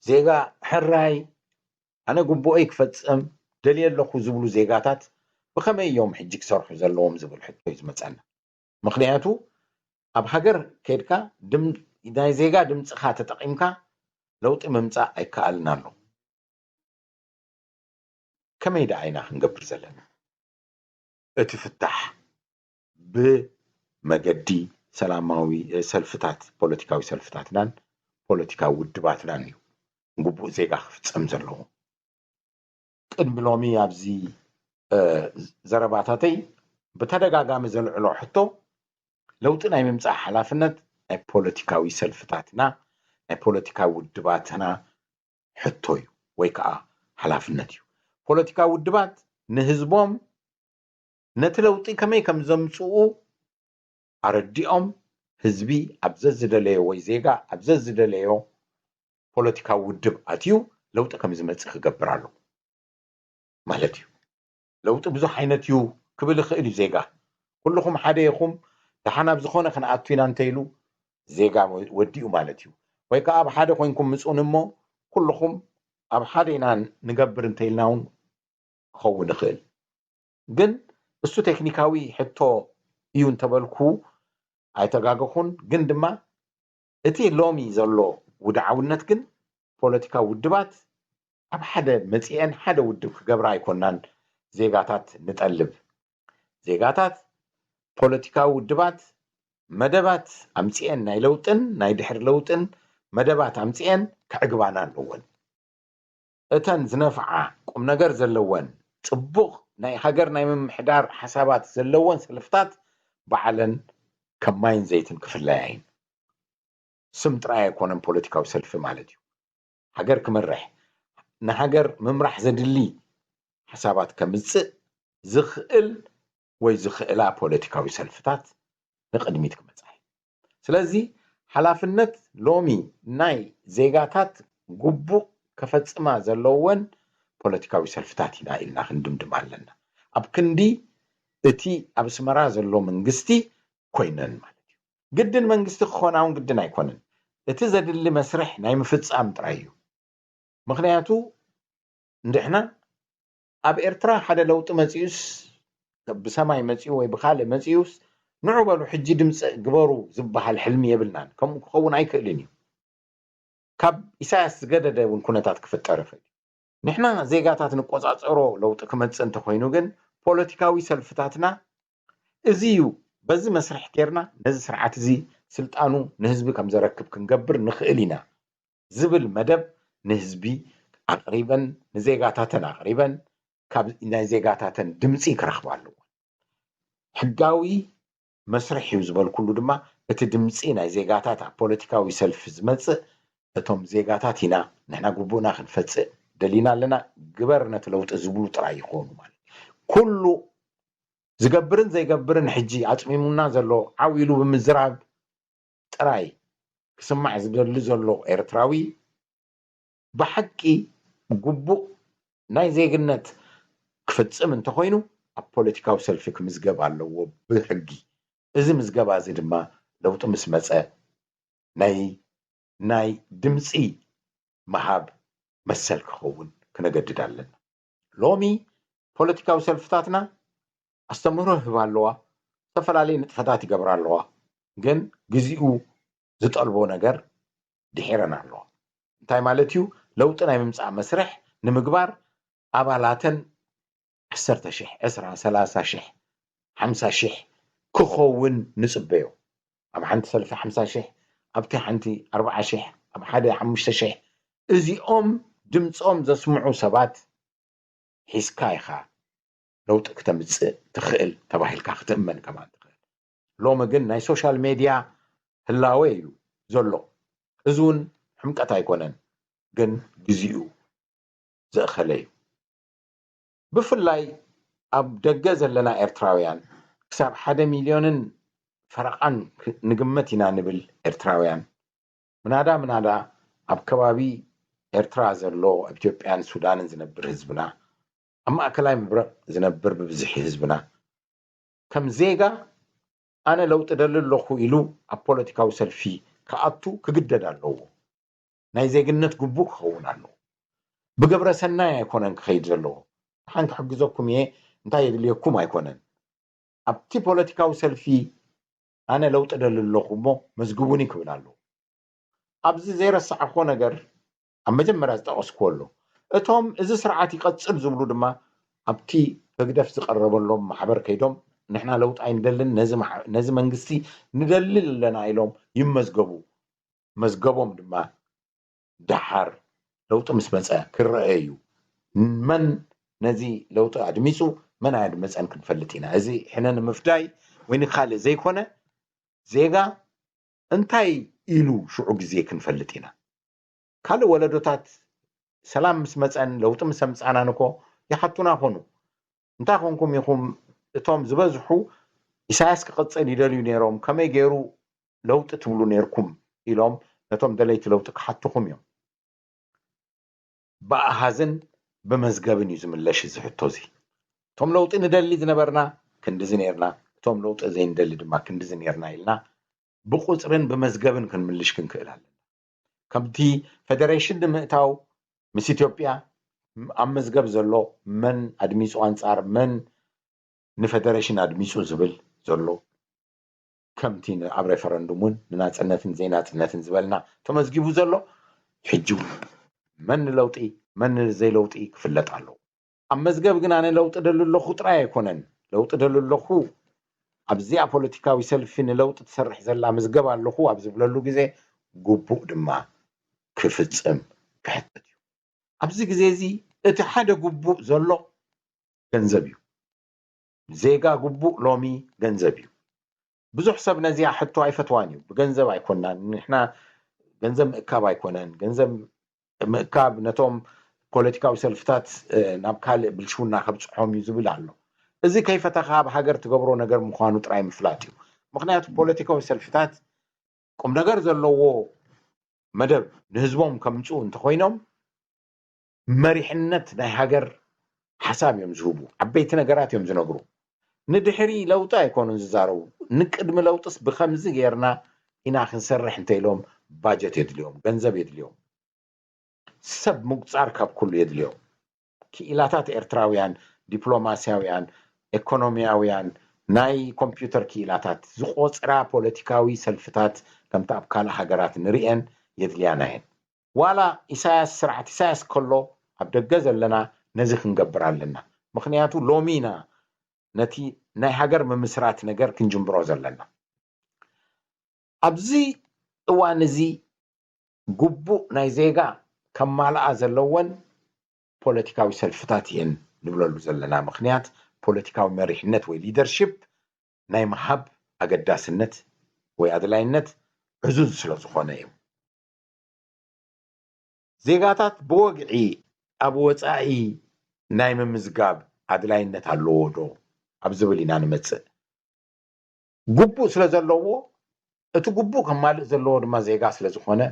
ዜጋ ሕራይ ኣነ ግቡእይ ክፈፅም ደልየ ኣለኹ ዝብሉ ዜጋታት ብኸመይ እዮም ሕጂ ክሰርሑ ዘለዎም ዝብል ሕቶ እዩ ዝመፀና ምክንያቱ ኣብ ሃገር ከድካ ናይ ዜጋ ድምፅኻ ተጠቂምካ ለውጢ ምምፃእ ኣይከኣልን ኣሎ ከመይ ዳ ዓይና ክንገብር ዘለና እቲ ፍታሕ ብመገዲ ሰላማዊ ሰልፍታት ፖለቲካዊ ሰልፍታትናን ፖለቲካዊ ውድባትናን እዩ ግቡእ ዜጋ ክፍፀም ዘለዎ ቅድሚ ሎሚ ኣብዚ ዘረባታተይ ብተደጋጋሚ ዘልዕሎ ሕቶ ለውጢ ናይ ምምፃእ ሓላፍነት ናይ ፖለቲካዊ ሰልፍታትና ናይ ፖለቲካዊ ውድባትና ሕቶ እዩ ወይ ከዓ ሓላፍነት እዩ ፖለቲካዊ ውድባት ንህዝቦም ነቲ ለውጢ ከመይ ከም ዘምፅኡ ኣረዲኦም ህዝቢ ኣብ ዘዝደለዮ ወይ ዜጋ ኣብ ዘዝደለዮ ፖለቲካዊ ውድብ ኣትዩ ለውጢ ከም ዝመፅእ ክገብር ኣለዎ ማለት እዩ ለውጢ ብዙሕ ዓይነት እዩ ክብል ይኽእል እዩ ዜጋ ኩልኩም ሓደ ኢኹም ደሓና ኣብ ዝኾነ ክንኣቱ ኢና እንተይሉ ዜጋ ወዲኡ ማለት እዩ ወይ ከዓ ኣብ ሓደ ኮይንኩም ምፁን እሞ ኩልኩም ኣብ ሓደ ኢና ንገብር እንተይልና እውን ክኸውን ይኽእል ግን እሱ ቴክኒካዊ ሕቶ እዩ እንተበልኩ ኣይተጋገኹን ግን ድማ እቲ ሎሚ ዘሎ ውድዓውነት ግን ፖለቲካዊ ውድባት ኣብ ሓደ መፅአን ሓደ ውድብ ክገብራ ኣይኮናን ዜጋታት ንጠልብ ዜጋታት ፖለቲካዊ ውድባት መደባት ኣምፅአን ናይ ለውጥን ናይ ድሕሪ ለውጥን መደባት ኣምፅአን ክዕግባና ኣለወን እተን ዝነፍዓ ቁም ነገር ዘለወን ፅቡቕ ናይ ሃገር ናይ ምምሕዳር ሓሳባት ዘለወን ሰልፍታት በዓለን ከም ማይን ዘይትን ክፍለያይን ስም ጥራይ ኣይኮነን ፖለቲካዊ ሰልፊ ማለት እዩ ሃገር ክመርሕ ንሃገር ምምራሕ ዘድሊ ሓሳባት ከምፅእ ዝኽእል ወይ ዝኽእላ ፖለቲካዊ ሰልፍታት ንቅድሚት ክመፅእ ስለዚ ሓላፍነት ሎሚ ናይ ዜጋታት ግቡእ ከፈፅማ ዘለወን ፖለቲካዊ ሰልፍታት ኢና ኢልና ክንድምድም ኣለና ኣብ ክንዲ እቲ ኣብ ኣስመራ ዘሎ መንግስቲ ኮይነን ማለት እዩ ግድን መንግስቲ ክኾን እውን ግድን ኣይኮነን እቲ ዘድሊ መስርሕ ናይ ምፍፃም ጥራይ እዩ ምክንያቱ እንድሕና ኣብ ኤርትራ ሓደ ለውጢ መፅዩስ ብሰማይ መፅዩ ወይ ብካልእ መፅዩስ ንዑ በሉ ሕጂ ድምፂ ግበሩ ዝበሃል ሕልሚ የብልናን ከምኡ ክኸውን ኣይክእልን እዩ ካብ ኢሳያስ ዝገደደ እውን ኩነታት ክፍጠር ይኽእል ንሕና ዜጋታት ንቆፃፀሮ ለውጢ ክመፅእ እንተኮይኑ ግን ፖለቲካዊ ሰልፍታትና እዚ እዩ በዚ መስርሕ ጌርና ነዚ ስርዓት እዚ ስልጣኑ ንህዝቢ ከም ዘረክብ ክንገብር ንኽእል ኢና ዝብል መደብ ንህዝቢ ኣቅሪበን ንዜጋታተን ኣቅሪበን ካብ ናይ ዜጋታተን ድምፂ ክረኽባ ኣለዎ ሕጋዊ መስርሕ እዩ ዝበል ኩሉ ድማ እቲ ድምፂ ናይ ዜጋታት ኣብ ፖለቲካዊ ሰልፊ ዝመፅእ እቶም ዜጋታት ኢና ንሕና ግቡእና ክንፈፅእ ደሊና ኣለና ግበር ነቲ ለውጢ ዝብሉ ጥራይ ይኾኑ ማለት ኩሉ ዝገብርን ዘይገብርን ሕጂ ኣፅሚሙና ዘሎ ዓዊሉ ብምዝራብ ጥራይ ክስማዕ ዝደሊ ዘሎ ኤርትራዊ ብሓቂ ግቡእ ናይ ዜግነት ክፍፅም እንተኮይኑ ኣብ ፖለቲካዊ ሰልፊ ክምዝገብ ኣለዎ ብሕጊ እዚ ምዝገባ እዚ ድማ ለውጢ ምስ መፀ ናይ ድምፂ መሃብ መሰል ክኸውን ክነገድድ ኣለና ሎሚ ፖለቲካዊ ሰልፍታትና ኣስተምህሮ ይህባ ኣለዋ ዝተፈላለዩ ንጥፈታት ይገብራ ኣለዋ ግን ግዚኡ ዝጠልቦ ነገር ድሒረን ኣለዋ እንታይ ማለት እዩ ለውጢ ናይ ምምፃእ መስርሕ ንምግባር ኣባላተን 10,000 20,000 30,000 50,000 ክኸውን ንፅበዮ أب حنت سلفي 50,000 أبتي حنتي 4,000 أب حدا 5,000 إزيኦም ድምፆም ዘስምዑ ሰባት ሒዝካ ኢኻ ለውጢ ክተምፅእ ትኽእል ተባሂልካ ክትእመን ከማ ትኽእል ሎሚ ግን ናይ ሶሻል ሜድያ ህላወ እዩ ዘሎ እዚ እውን ሕምቀት ኣይኮነን ግን ግዜኡ ዘእኸለ እዩ ብፍላይ ኣብ ደገ ዘለና ኤርትራውያን ክሳብ 1 ሚልዮንን ፈረቓን ንግመት ኢና ንብል ኤርትራውያን ምናዳ ኣብ ከባቢ ኤርትራ ዘሎ ኢትዮጵያን ሱዳንን ዝነብር ህዝብና ኣብ ማእከላይ ምብራቅ ዝነብር ብብዝሒ ህዝብና ከም ዜጋ ኣነ ለውጥ ደሊ ኣለኹ ኢሉ ኣብ ፖለቲካዊ ሰልፊ ክኣቱ ክግደድ ኣለዎ ናይ ዜግነት ግቡእ ክኸውን ኣለዎ ብገብረ ሰናይ ኣይኮነን ክኸይድ ዘለዎ ሓንቲ ሕግዘኩም እየ እንታይ የድልየኩም ኣይኮነን ኣብቲ ፖለቲካዊ ሰልፊ ኣነ ለውጥ ደሊ ኣለኹ እሞ መዝግቡኒ ክብል ኣለዎ ኣብዚ ዘይረሳዕኮ ነገር ኣብ መጀመርያ ዝጠቐስኩ ኣሎ እቶም እዚ ስርዓት ይቀፅል ዝብሉ ድማ ኣብቲ ህግደፍ ዝቀረበሎም ማሕበር ከይዶም ንሕና ለውጥ ኣይንደልን ነዚ መንግስቲ ንደልል ኣለና ኢሎም ይመዝገቡ መዝገቦም ድማ ድሓር ለውጢ ምስ መፀ ክረአዩ መን ነዚ ለውጢ ኣድሚፁ መን ኣድመፀን ክንፈልጥ ኢና እዚ ሕነ ንምፍዳይ ወይ ንካልእ ዘይኮነ ዜጋ እንታይ ኢሉ ሽዑ ግዜ ክንፈልጥ ኢና ካልእ ወለዶታት ሰላም ምስ መፀን ለውጢ ምስ ኣምፃና ንኮ ይሓቱና ኮኑ እንታይ ኮንኩም ኢኹም እቶም ዝበዝሑ ኢሳያስ ክቅፅል ይደልዩ ነይሮም ከመይ ገይሩ ለውጢ ትብሉ ነይርኩም ኢሎም ነቶም ደለይቲ ለውጢ ክሓትኹም እዮም ብኣሃዝን ብመዝገብን እዩ ዝምለሽ እዚ ሕቶ እዚ እቶም ለውጢ ንደሊ ዝነበርና ክንዲዚ ነርና እቶም ለውጢ ዘይንደሊ ድማ ክንዲዚ ነርና ኢልና ብቁፅርን ብመዝገብን ክንምልሽ ክንክእል ኣለና ከምቲ ፌደሬሽን ንምእታው ምስ ኢትዮጵያ ኣብ መዝገብ ዘሎ መን ኣድሚፁ ኣንፃር መን ንፌደሬሽን ኣድሚፁ ዝብል ዘሎ ከምቲ ኣብ ሬፈረንዱምን ንናፅነትን ዘይናፅነትን ዝበልና ተመዝጊቡ ዘሎ ሕጂ መን ለውጢ መን ዘይለውጢ ክፍለጥ ኣለዎ ኣብ መዝገብ ግን ኣነ ለውጢ ደሊ ኣለኹ ጥራይ ኣይኮነን ለውጢ ደሊ ኣለኹ ኣብዚኣ ፖለቲካዊ ሰልፊ ንለውጢ ትሰርሕ ዘላ መዝገብ ኣለኹ ኣብ ዝብለሉ ግዜ ግቡእ ድማ ክፍፅም ክሕተት እዩ ኣብዚ ግዜ እዚ እቲ ሓደ ግቡእ ዘሎ ገንዘብ እዩ ዜጋ ግቡእ ሎሚ ገንዘብ እዩ ብዙሕ ሰብ ነዚኣ ሕቶ ኣይፈትዋን እዩ ብገንዘብ ኣይኮናን ንሕና ገንዘብ ምእካብ ኣይኮነን ገንዘብ ምእካብ ነቶም ፖለቲካዊ ሰልፍታት ናብ ካልእ ብልሽውና ከብፅሖም እዩ ዝብል ኣሎ እዚ ከይፈተኻ ኣብ ሃገር ትገብሮ ነገር ምዃኑ ጥራይ ምፍላጥ እዩ ምክንያቱ ፖለቲካዊ ሰልፍታት ቁም ነገር ዘለዎ መደብ ንህዝቦም ከምፁ እንተኮይኖም መሪሕነት ናይ ሃገር ሓሳብ እዮም ዝህቡ ዓበይቲ ነገራት እዮም ዝነግሩ ንድሕሪ ለውጢ ኣይኮኑን ዝዛረቡ ንቅድሚ ለውጥስ ብከምዚ ጌርና ኢና ክንሰርሕ እንተኢሎም ባጀት የድልዮም ገንዘብ የድልዮም ሰብ ምቁፃር ካብ ኩሉ የድልዮም ክኢላታት ኤርትራውያን ዲፕሎማስያውያን ኢኮኖሚያውያን ናይ ኮምፒውተር ክኢላታት ዝቆፅራ ፖለቲካዊ ሰልፍታት ከምቲ ኣብ ካልእ ሃገራት ንሪአን የድልያና እየን ዋላ ኢሳያስ ስርዓት ኢሳያስ ከሎ ኣብ ደገ ዘለና ነዚ ክንገብር ኣለና ምክንያቱ ሎሚና ነቲ ናይ ሃገር ምምስራት ነገር ክንጅምሮ ዘለና ኣብዚ እዋን እዚ ግቡእ ናይ ዜጋ ከማልኣ ዘለወን ፖለቲካዊ ሰልፍታት እየን ንብለሉ ዘለና ምክንያት ፖለቲካዊ መሪሕነት ወይ ሊደርሽፕ ናይ ምሃብ ኣገዳስነት ወይ ኣድላይነት ዕዙዝ ስለ ዝኾነ እዩ ዜጋታት ብወግዒ ኣብ ወፃኢ ናይ ምምዝጋብ ኣድላይነት ኣለዎ ዶ ኣብ ዝብል ኢና ንመፅእ ግቡእ ስለ ዘለዎ እቲ ግቡእ ከማልእ ዘለዎ ድማ ዜጋ ስለ ዝኾነ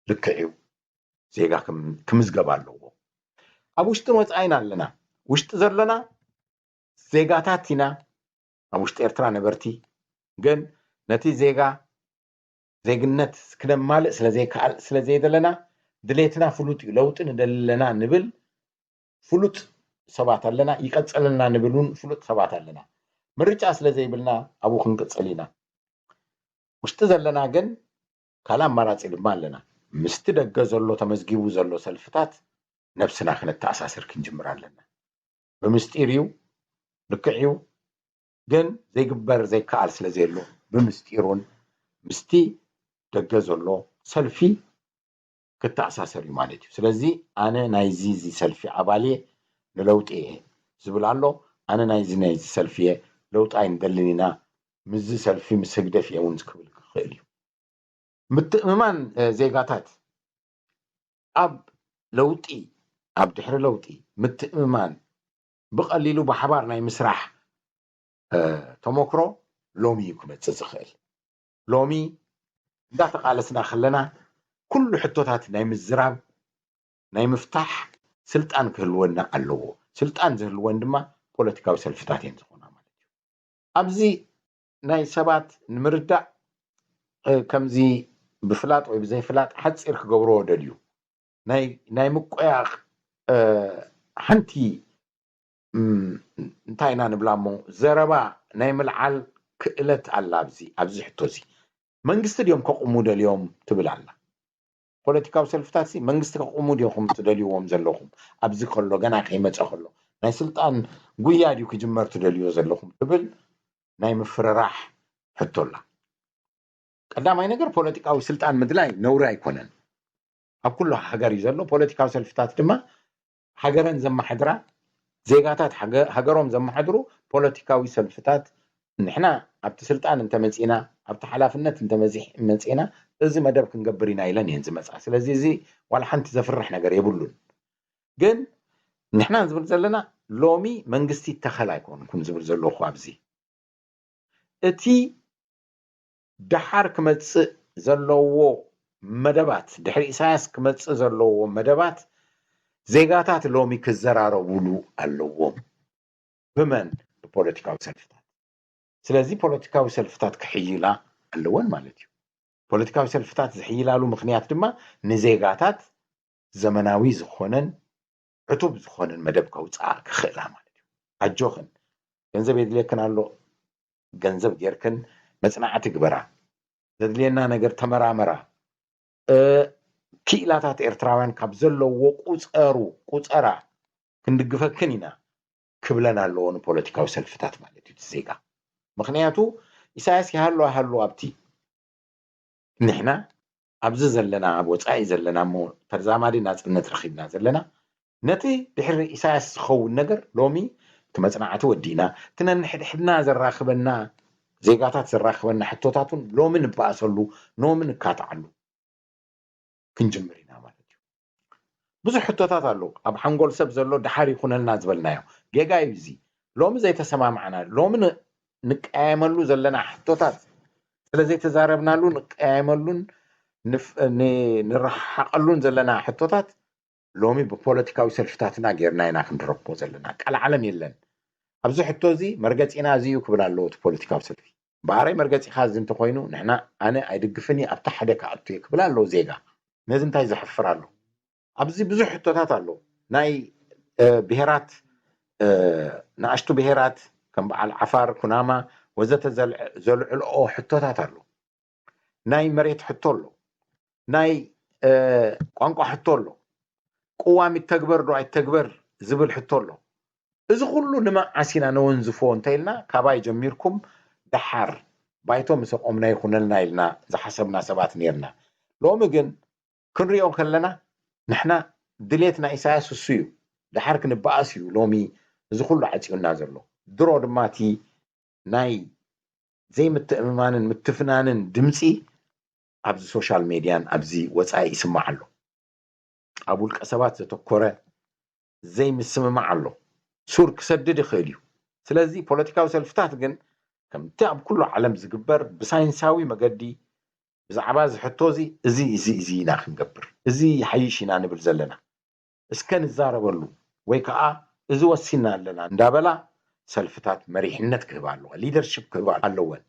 ልክዕ እዩ ዜጋ ክምዝገብ ኣለዎ ኣብ ውሽጢ ወፃኢና ኣለና ውሽጢ ዘለና ዜጋታት ኢና ኣብ ውሽጢ ኤርትራ ነበርቲ ግን ነቲ ዜጋ ዜግነት ክነማልእ ስለዘይደለና ድሌትና ፍሉጥ እዩ ለውጢ ንደለና ንብል ፍሉጥ ሰባት ኣለና ይቀፅለና ንብሉን ፍሉጥ ሰባት ኣለና ምርጫ ስለዘይብልና ኣብኡ ክንቅፅል ኢና ውሽጢ ዘለና ግን ካልእ ኣማራፂ ድማ ኣለና ምስቲ ደገ ዘሎ ተመዝጊቡ ዘሎ ሰልፍታት ነብስና ክነተኣሳስር ክንጅምር ኣለና ብምስጢር እዩ ልክዕ እዩ ግን ዘይግበር ዘይከኣል ስለዘሎ ብምስጢሩን مستي دجزلو سلفي كتأساسر مالتي سلازي أنا نايزي سلفي عبالي للوت إيه زبل الله أنا نايزي سلفي لوت أين دلنينا مزي سلفي مسجدة في أونز كبل خيري متأمن زيغاتات أب لوتي أب دحر لوتي متأمن بقليلو بحبار ناي مسرح تموكرو لومي يكون تزخيل لومي دا تقالسنا خلنا كل حتوتات ناي مزراب ناي مفتاح سلطان كهلونا اللو سلطان زهلوان دما بوليتيكاو سلفتاتين زخونا مالتي أبزي ناي سبات نمردع كمزي بفلات أو بزي فلات حد سيرك قبرو دليو ناي مقاياق حنتي انتاينا نبلامو زربا ناي ملعال كإلت على أبزي حتوزي منجست اليوم كقومود اليوم تبل الله بوليتيكاو سلفتاتي منجست كقومود يوم تدليوهم زلهم أبزي خلو جنا قيمة خلو ناي سلطان قويا ديو كجمر تدليو زلهم تبل ناي مفرراح حتو الله قدام أي نجار بوليتيكاو سلطان مدلاي نورا يكونن أب كله حجر يزلو بوليتيكاو سلفتات دما حجرن زم حدرا زيغاتات حجرهم زم حدرو بوليتيكاو سلفتات نحنا أبت سلطان أنت مزينا أبت حلافنت أنت مزينا إذا ما دبك نجبرينا إلى نينز مسألة لذي زي ولا حنت زفر إحنا جري يبلون جن نحنا زبر زلنا لومي منجستي تخلا يكون كون زبر زلو خوابزي أتي دحر كمتس زلوا مدبات دحر إساس كمتس زلوا مدبات زيغاتات لومي كزرارو ولو اللوم بمن بوليتيكاو سلفتات سلازي بوليتيكاو سلفتات كحيلا اللوان مالتيو بوليتيكاو سلفتات زحيلالو مخنيات دما نزيغاتات زمناوي زخونن عتوب زخونن مدب كوصا كخلا مالتيو اجوخن ገንዘብ يدليكن አሎ ገንዘብ ጌርكن መጽናዓት ግበራ ዘድልየና ነገር ተመራመራ ኪላታት ኤርትራውያን ካብ ዘለዎ ቁጸራ ክንድግፈክን ኢና ክብለና ኣለዎን ፖለቲካዊ ሰልፍታት ማለት እዩ ዜጋ ምክንያቱ ኢሳያስ ያሃሉ ኣብቲ ንሕና ኣብዚ ዘለና ኣብ ወጻኢ ዘለና ሞ ተዛማዲ ናጽነት ረኺብና ዘለና ነቲ ድሕሪ ኢሳያስ ዝኸውን ነገር ሎሚ ትመጽናዓቲ ወዲና ትነንሕድሕድና ዘራኽበና ዜጋታት ዘራኽበና ሕቶታቱን ሎሚ ንባእሰሉ ሎሚ ንካትዓሉ ክንጅምር ኢና ማለት እዩ ብዙሕ ሕቶታት ኣለዉ ኣብ ሓንጎል ሰብ ዘሎ ድሓር ይኹነልና ዝበልናዮ ጌጋ ይብዚ ሎሚ ዘይተሰማምዓና ሎሚ ንቀያየመሉ ዘለና ሕቶታት ስለዘይተዛረብናሉ ንቀያየመሉን ንረሓቐሉን ዘለና ሕቶታት ሎሚ ብፖለቲካዊ ሰልፍታትና ጌርና ኢና ክንረክቦ ዘለና ቃል ዓለም የለን ኣብዚ ሕቶ እዚ መርገፂና እዚዩ ክብል ኣለዎ እቲ ፖለቲካዊ ሰልፊ ባዕረይ መርገፂኻ እዚ እንተኮይኑ ንሕና ኣነ ኣይድግፍኒ ኣብታ ሓደ ከኣቱ እየ ክብል ኣለዎ ዜጋ ነዚ እንታይ ዘሕፍር ኣሎ ኣብዚ ብዙሕ ሕቶታት ኣሎ ናይ ብሄራት ንኣሽቱ ብሄራት ከም በዓል ዓፋር ኩናማ ወዘተ ዘልዕልኦ ሕቶታት ኣሎ ናይ መሬት ሕቶ ኣሎ ናይ ቋንቋ ሕቶ ኣሎ قوام التكبر دو التكبر زبل حتولو إذا كله نما عسينا نونزفو انتيلنا كاباي جميركم دحار بايتو مسقومنا يخونلنا إلنا زي حسبنا سبات نيرنا لو مجن كن ريون خلنا نحنا دليتنا إساس السيو دحار كنبقاسيو لومي إذا كله عسيو نازل له درو دماتي ناي زي متفنان دمسي أبزي سوشال ميديان أبزي واتساي يسمع له أبو الكسبات تذكره زي مسمى له سور كسدد خيليو سلازي بوليتيكاو سلفتات جن كم تعب كله عالم زجبر بساينساوي مجدي بزعباز حتوزي زي ناخن جبر زي حيشينا نبل زلنا اسكن الزارة بلو ويكا إذا وسينا لنا ندابلا سلفتات مريحنة كبالو ليدرشيب كبالو وين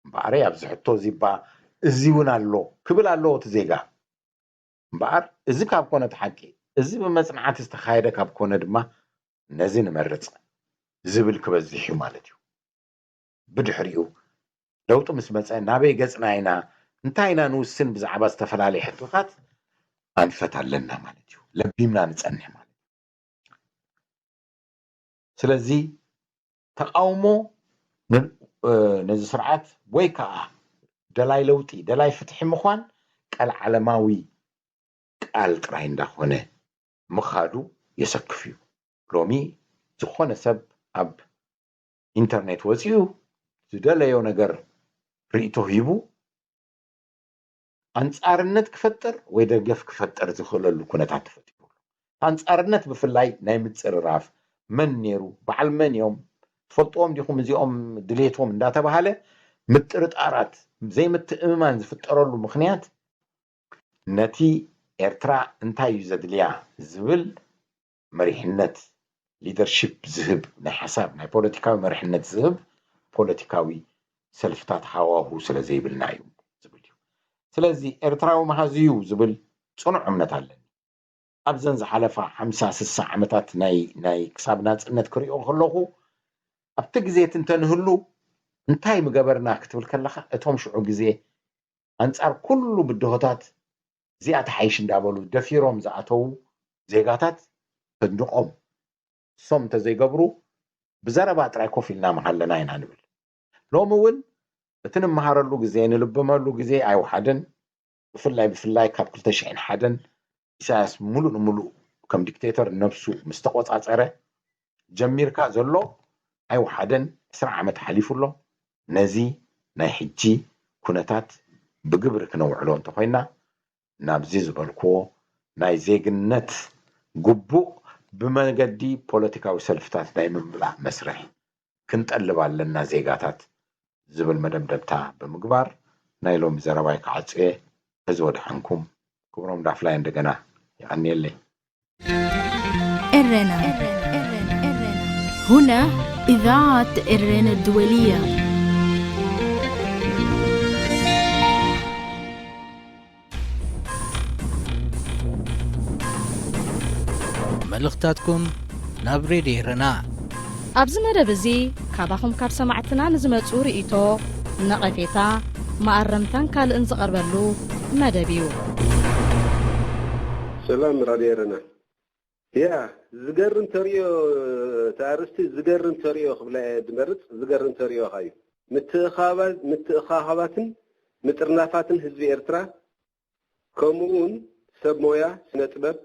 بعري أبز حتوزي با زيونا له كبل له تزيجا بعر إذا كاب كونه تحكي إذا بمصنعات استخايرة كاب كونه دما نزين مرت زبل كبزيحو مالتيو بدحريو لو تمس مثلا نابي قصنا هنا انتاينا نوسن بزعبا استفلالي حطوقات انفتح لنا مالتيو لبيمنا نتصنح مالتيو سلازي تقاومو نزي سرعات ويكا ደላይ ለውጢ ደላይ ፍትሒ ምዃን ቃል ዓለማዊ ቃል ጥራይ እንዳኾነ ምኻዱ የሰክፍ እዩ ሎሚ ዝኾነ ሰብ ኣብ ኢንተርኔት ወፂኡ ዝደለዮ ነገር ርእቶ ሂቡ አንጻርነት ክፈጠር ወይ ደገፍ ክፈጠር ዝኽእለሉ ኩነታት ተፈጢሩ አንጻርነት ብፍላይ ናይ ምጽርራፍ መን ነይሩ በዓል መን እዮም ትፈልጥዎም ዲኹም እዚኦም ድሌቶም እንዳተባሃለ ምጥርጣራት ዘይምትእምማን ዝፍጠረሉ ምኽንያት ነቲ ኤርትራ እንታይ እዩ ዘድልያ ዝብል መሪሕነት ሊደርሺፕ ዝህብ ናይ ሓሳብ ናይ ፖለቲካዊ መሪሕነት ዝህብ ፖለቲካዊ ሰልፍታት ሃዋሁ ስለ ዘይብልና እዩ ዝብል እዩ ስለዚ ኤርትራዊ መሃዝዩ ዝብል ጽኑዕ እምነት ኣለኒ ኣብዘን ዝሓለፋ 50-60 ዓመታት ናይ ክሳብ ናጽነት ክሪኦ ከለኹ ኣብቲ ግዜ ትንተንህሉ እንታይ ምገበርና ክትብል ከለኻ እቶም ሽዑ ግዜ አንጻር ኩሉ ብድሆታት ዚኣት ሓይሽ እንዳበሉ ደፊሮም ዝኣተው ዜጋታት ፍንድቆም ሶም ተዘይገብሩ ብዘረባ ጥራይ ኮፍ ኢልና መሓለና ኢና ንብል ሎሚ እውን እቲ ንመሃረሉ ግዜ ንልበመሉ ግዜ ኣይወሓደን ብፍላይ ካብ 2001 ኢሳያስ ሙሉእ ንሙሉእ ከም ዲክቴተር ነፍሱ ምስ ተቆጻጸረ ጀሚርካ ዘሎ ኣይወሓደን 20 ዓመት ሓሊፉሎ ነዚ ናይ ሕጂ ኩነታት ብግብሪ ክነውዕሎ እንተኾይና ናብዚ ዝበልክዎ ናይ ዜግነት ጉቡእ ብመንገዲ ፖለቲካዊ ሰልፍታት ናይ ምምላእ መስርሕ ክንጠልብ ኣለና ዜጋታት ዝብል መደምደምታ ብምግባር ናይ ሎሚ ዘረባይ ክዓጽየ ሕዚ ወድሓንኩም ክብሮም ዳፍላይ እንደገና ይቀኒየለይ إرنا هنا إذاعة إرنا الدولية መልእኽታትኩም ናብ ሬድዮ ኤረና ኣብዚ መደብ እዚ ካባኹም ካብ ሰማዕትና ንዝመፁ ርእይቶ ነቐፌታ ማኣረምታን ካልእን ዝቐርበሉ መደብ እዩ ሰላም ራድዮ ኤረና ያ ዝገርም ተሪዮ ታርስቲ ዝገርም ተሪዮ ክብላ ድመርጽ ዝገርም ተሪዮ ኻዩ ምትእኻባትን ምጥርናፋትን ህዝቢ ኤርትራ ከምኡውን ሰብ ሞያ ስነ ጥበብ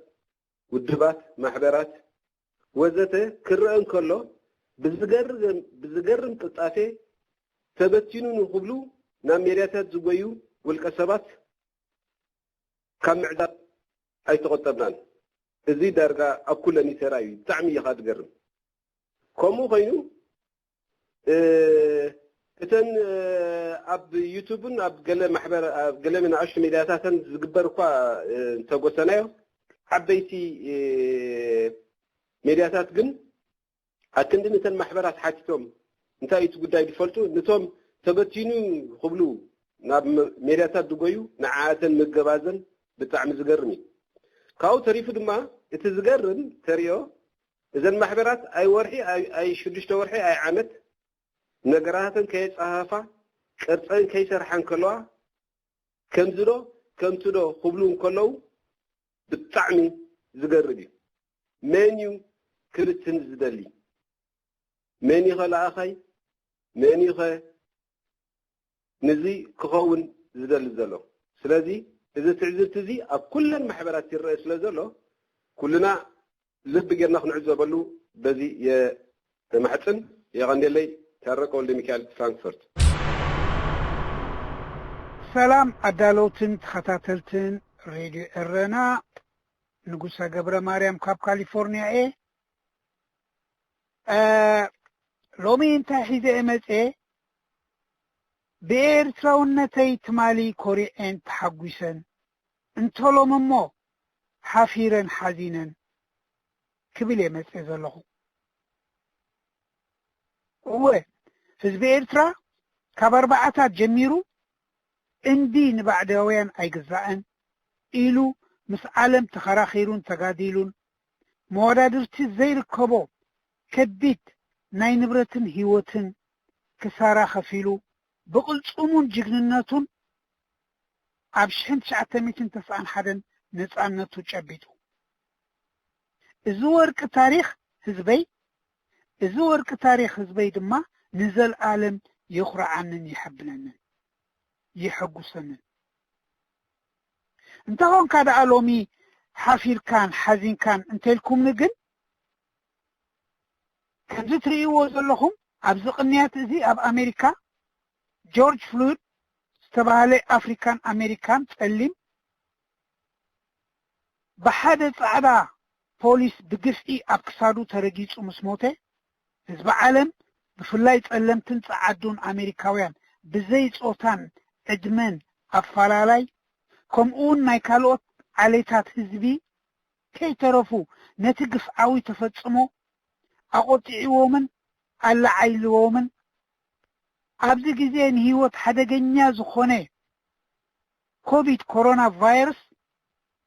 ውድባት ማሕበራት ወዘተ ክርአን ከሎ ብዝገርም ጥጣፌ ተበቲኑ ንኽብሉ ናብ ሜድያታት ዝጎዩ ውልቀ ሰባት ካብ ምዕዛብ ኣይተቆጠብናን እዚ ዳርጋ ኣብ ኩለን ይሰራ እዩ ብጣዕሚ ኢኻ ትገርም ከምኡ ኮይኑ እተን ኣብ ዩቱብን ኣብ ገለ ማሕበር ኣብ ገለ መናእሽቱ ሜድያታትን ዝግበር እኳ እንተጎሰናዮ ዓበይቲ ሜድያታት ግን ኣክንድን እተን ማሕበራት ሓቲቶም እንታይ እቲ ጉዳይ ዝፈልጡ ነቶም ተበቲኑ ክብሉ ናብ ሜድያታት ዝጎዩ ንዓኣተን ምገባዘን ብጣዕሚ ዝገርም እዩ ካብኡ ተሪፉ ድማ እቲ ዝገርም ተሪዮ እዘን ማሕበራት ኣይ ወርሒ ኣይ 6 ወርሒ ኣይ ዓመት ነገራተን ከይፀሃፋ ቅርፀን ከይሰርሓን ከለዋ ከምዝዶ ክብሉ እንከለዉ ብጣዕሚ ዝገርም እዩ መን እዩ ክልትን ዝደሊ መን ኢኸ ለኣኸይ መን ኢኸ ነዚ ክኸውን ዝደሊ ዘሎ ስለዚ እዚ ትዕዝብቲ እዚ ኣብ ኩለን ማሕበራት ይረአ ስለ ዘሎ ኩልና ልብ ጌርና ክንዕዘበሉ በዚ የማሕፅን የቀንደለይ ታረቀ ወልደ ሚካኤል ፍራንክፈርት ሰላም አዳሎትን ተኸታተልትን ሬድዮ ኤረና ንጉሰ ገብረ ማርያም ካብ ካሊፎርኒያ ሎሚ እንታይ ሒዘ መፄ ብኤርትራውነተይ ትማሊ ኮሪኤን ተሓጒሰን እንተሎም እሞ ሓፊረን ሓዚነን ክብል የመፄ ዘለኹ እወ ህዝቢ ኤርትራ ካብ 4 ጀሚሩ እንዲ ንባዕዳውያን ኣይግዛእን ኢሉ ምስ ዓለም ተኸራኺሩን ተጋዲሉን መወዳድርቲ ዘይርከቦ ከቢድ ናይ ንብረትን ህይወትን ክሳራ ከፊሉ ብቕልጹሙን ጅግንነቱን ኣብ 1991 ነፃነቱ ጨቢጡ እዚ ወርቂ ታሪኽ ህዝበይ ድማ ንዘለዓለም ይኹርዓንን ይሕብነንን يحقسن انت هون كاد علومي حافير كان حزين كان انت لكم نقل كنت تريو زلهم ابز قنيات ازي اب امريكا جورج فلويد استبالي افريكان امريكان تسلم بحد صعدا بوليس بقفئي ابكسادو ترقيص مسموته حزب عالم بفلاي تسلمتن صعدون امريكاويان بزي صوتان ادمن افلالاي كمون ناي كالوت عليتات حزبي كي ترفو نتقف عوي تفتصمو اقطعيومن على عيلومن ابزي غزين هيوت حدغنيا زخونه كوفيد كورونا فيروس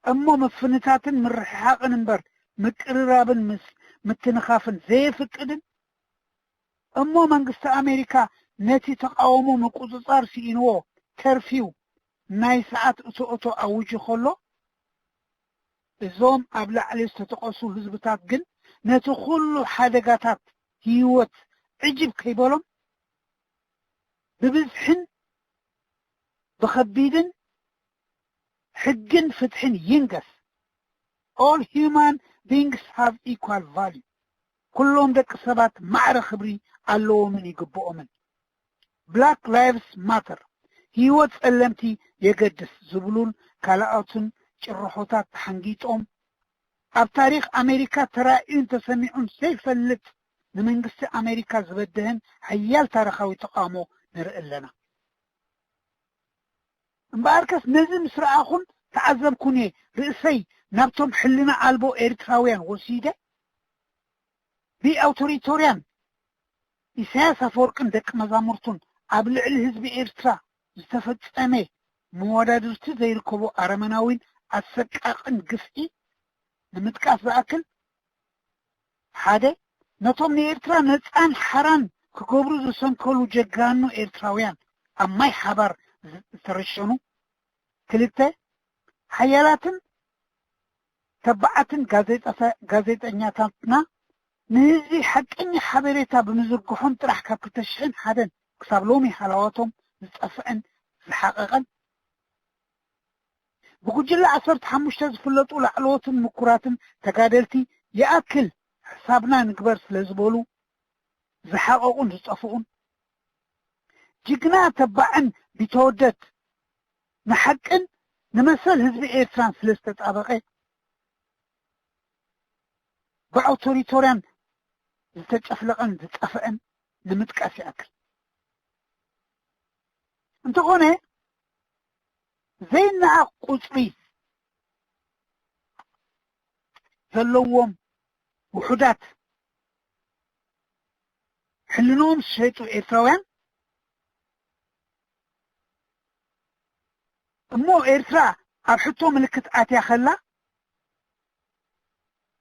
امو مفنتاتن مرحاقن انبر مقررابن متنخافن زي فقدن امو منግስት امريكا نتي تقاومو مقصصار سينو كرفيو ناي ساعات اتو اوجي خلو ازوم ابلع عليه تتقصو حزبታት ግን ነቲ ኩሉ ሓደጋታት ህይወት ዕጅብ ከይበሎም ብብዝሕን ብኸቢድን ሕግን ፍትሕን ይንገስ all human beings have equal value ኩሎም ደቂ ሰባት ማዕረ ክብሪ ኣለዎምን ይግብኦምን black lives matter ህይወት ጸለምቲ የገድስ ዝብሉን ካልኣቱን ጭርሖታት ተሓንጊጦም ኣብ ታሪክ ኣሜሪካ ተራእዩን ተሰሚዑን ዘይፈልጥ ንመንግስቲ ኣሜሪካ ዝበድህን ሓያል ታሪኻዊ ተቃውሞ ንርኢ ኣለና እምበኣርከስ ነዚ ምስ ረኣኹን ተዓዘብኩን ርእሰይ ናብቶም ሕልና ኣልቦ ኤርትራውያን ወሲደ ብኣውቶሪታርያን ኢሳያስ ኣፈወርቅን ደቂ መዛሙርቱን ኣብ ልዕሊ ህዝቢ ኤርትራ ዝተፈጸመ መወዳድርቲ ዘይርከቦ ኣረመናዊን ኣሰቃቅን ግፍዒ ንምጥቃስ ዝኣክል ሓደ ነቶም ንኤርትራ ነፃን ሓራን ክገብሩ ዝሰንከሉ ጀጋኑ ኤርትራውያን ኣብ ማይ ሓባር ዝተረሸኑ ክልተ ሓያላትን ተባዓትን ጋዜጠኛታትና ንህዝቢ ሓቀኛ ሓበሬታ ብምዝርግሖም ጥራሕ ካብ 2001 ክሳብ ሎሚ ሓላዋቶም ዝጠፍአን ዝሓቐቐን بقول 15 ዝፍለጡ ላዕለዎትን ምኩራትን ተጋደልቲ ይኣክል حسابنا نكبر ስለዝበሉ ዝሓቐቁን ዝጠፍኡን ጅግና ተባዕን ቢተወደድ ንሓቅን ንመሰል ህዝቢ ኤርትራን ስለዝተጣበቀ ብኣውቶሪታርያን ዝተጨፍለቀን ዝጠፍአን ንምጥቃስ ይኣክል እንተኾነ زينا قصري ዘለዎም ውሑዳት ሕልኖም ሸይጡ ኤርትራውያን እሞ ኤርትራ ኣብ ሕቶ ምልክት ኣትያ ኸላ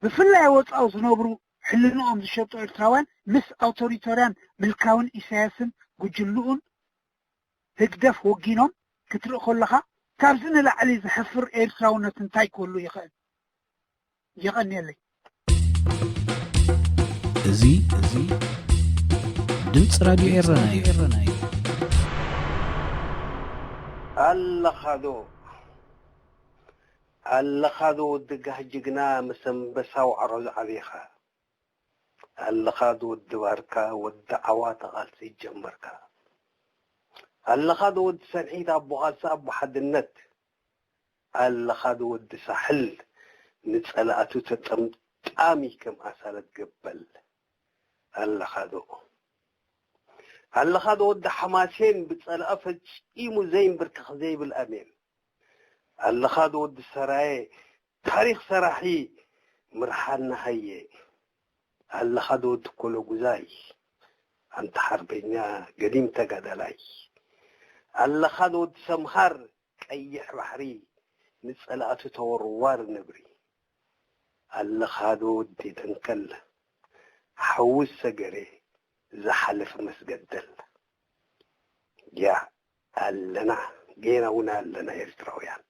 ብፍላይ ወፃው ዝነብሩ ሕልኖም ዝሸጡ ኤርትራውያን ምስ ኣውቶሪታርያን ምልካውን ኢሳያስን ጉጅሉኡን ህግደፍ ወጊኖም ክትርኢ ከለኻ ካብዚ ንላዕሊ ዝሕፍር ኤርትራውነት እንታይ ክህሉ ይኽእል ይቐኒየለይ እዚ ድምፂ ራድዮ ኤረና እዩ ኣለኻዶ ድጋህ ጅግና መሰንበሳው ዓሮዝ ዓብኻ ኣለኻዶ ድባርካ ወዲ ዓዋታ ቃልሲ ይጀመርካ ኣለኻዶ ወዲ ሰንሒት ኣቦቓልሲ ኣቦ ሓድነት ኣለኻዶ ወዲ ሳሕል ንጸላእቱ ተጠምጣሚ ከም ኣሳለት ገበል ኣለኻዶ ወዲ ሓማሴን ብጸላእ ፈጺሙ ዘይንብርክኽ ዘይብል ኣሜን ኣለኻዶ ወዲ ሰራየ ታሪክ ሰራሒ ምርሓና ሃየ ኣለኻዶ ወዲ ኮሎ ጉዛይ ኣንተ ሓርበኛ ገዲም ተጋዳላይ ኣለኻዶ ወዲ ሰምሃር ቀይሕ ባሕሪ ንጸላእቱ ተወርዋር ነብሪ ኣለኻዶ ወዲ ተንከል ሓውስ ሰገሬ ዝሓለፈ መስገደል ያ ኣለና ጌናውና ኣለና ኤርትራውያን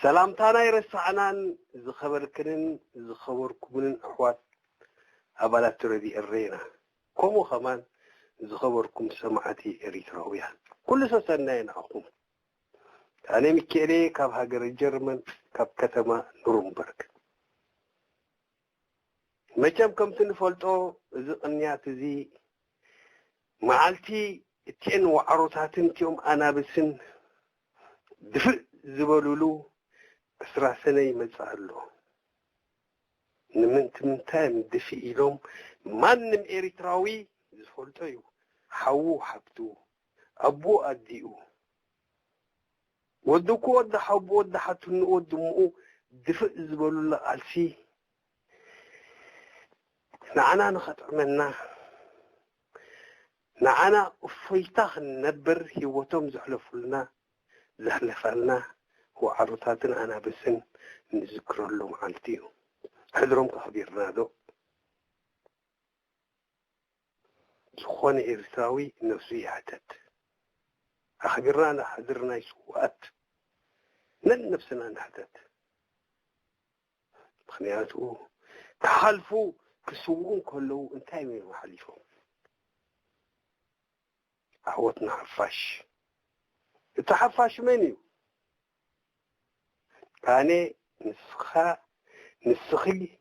ሰላምታና ይረሳዕናን ዝኸበርክንን ዝኸበርኩምን ኣሕዋት ኣባላት ረዲ እሬና ከምኡ ኸማን زخبركم سمعتي إريتراويان كل سنة ينعقم أنا مكيري كاب هاجر الجرمن كاب كتما نورنبرغ ما كم تنفلتو زقنيات زي معلتي تين وعروتاتن تيوم أنا بسن دفء زبلولو أسرع سنة يمزعلو نمنتايم دفء إلهم ما نم إريتراوي زفلتو حوو حبتو أبو أديو ودكو ود حبو ود حتن ود مو دفء زبلولو قالسي نعنا نخطعمنا نعنا فيتاخ نبر هيوتهم زحلفلنا زحلفلنا وعروتاتنا أنا بسن نذكر لهم عالتيهم حضرهم كخبيرنا دو زخوان إرساوي نفسي عتت أخبرنا حضرنا يسوات من نفسنا نحتت بخنياته تحالفوا كسوون كله انتهي من محليفهم عوتنا حفاش التحفاش مني أنا نسخي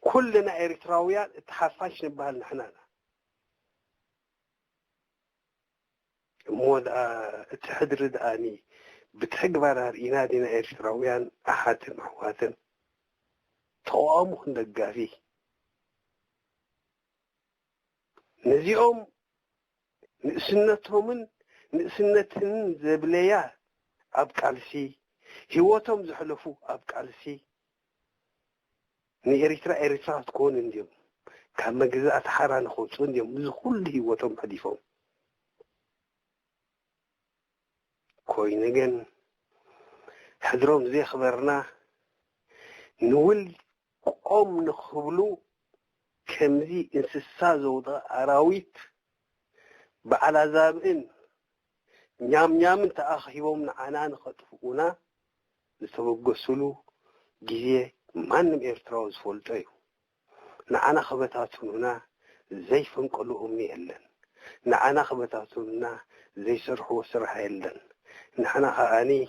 كلنا إريتراويان التحفاش نبهل نحنا مود التحدر داني بتحق برار إنادنا إريتراويان أحد معواتن توامخ ندقافي نزيهم نسنتهم زبليا أبقالسي هوتهم زحلفوا أبقالسي إريترا تكون عندهم كما جزاء حران خوص عندهم زخل هوتهم حديثهم كوينجن حضرهم زي خبرنا نول قوم نخبلو كمزي انسسا زوضا أراويت بعلى زابئن نيام تأخيهم نعنا نخطفونا لسبقسلو جزيه مانم إرتراوز فولتايو نعنا خبتاتنا زي فنقلهم يلن نعنا خبتاتنا زي سرحو سرح يلن نحنا خاني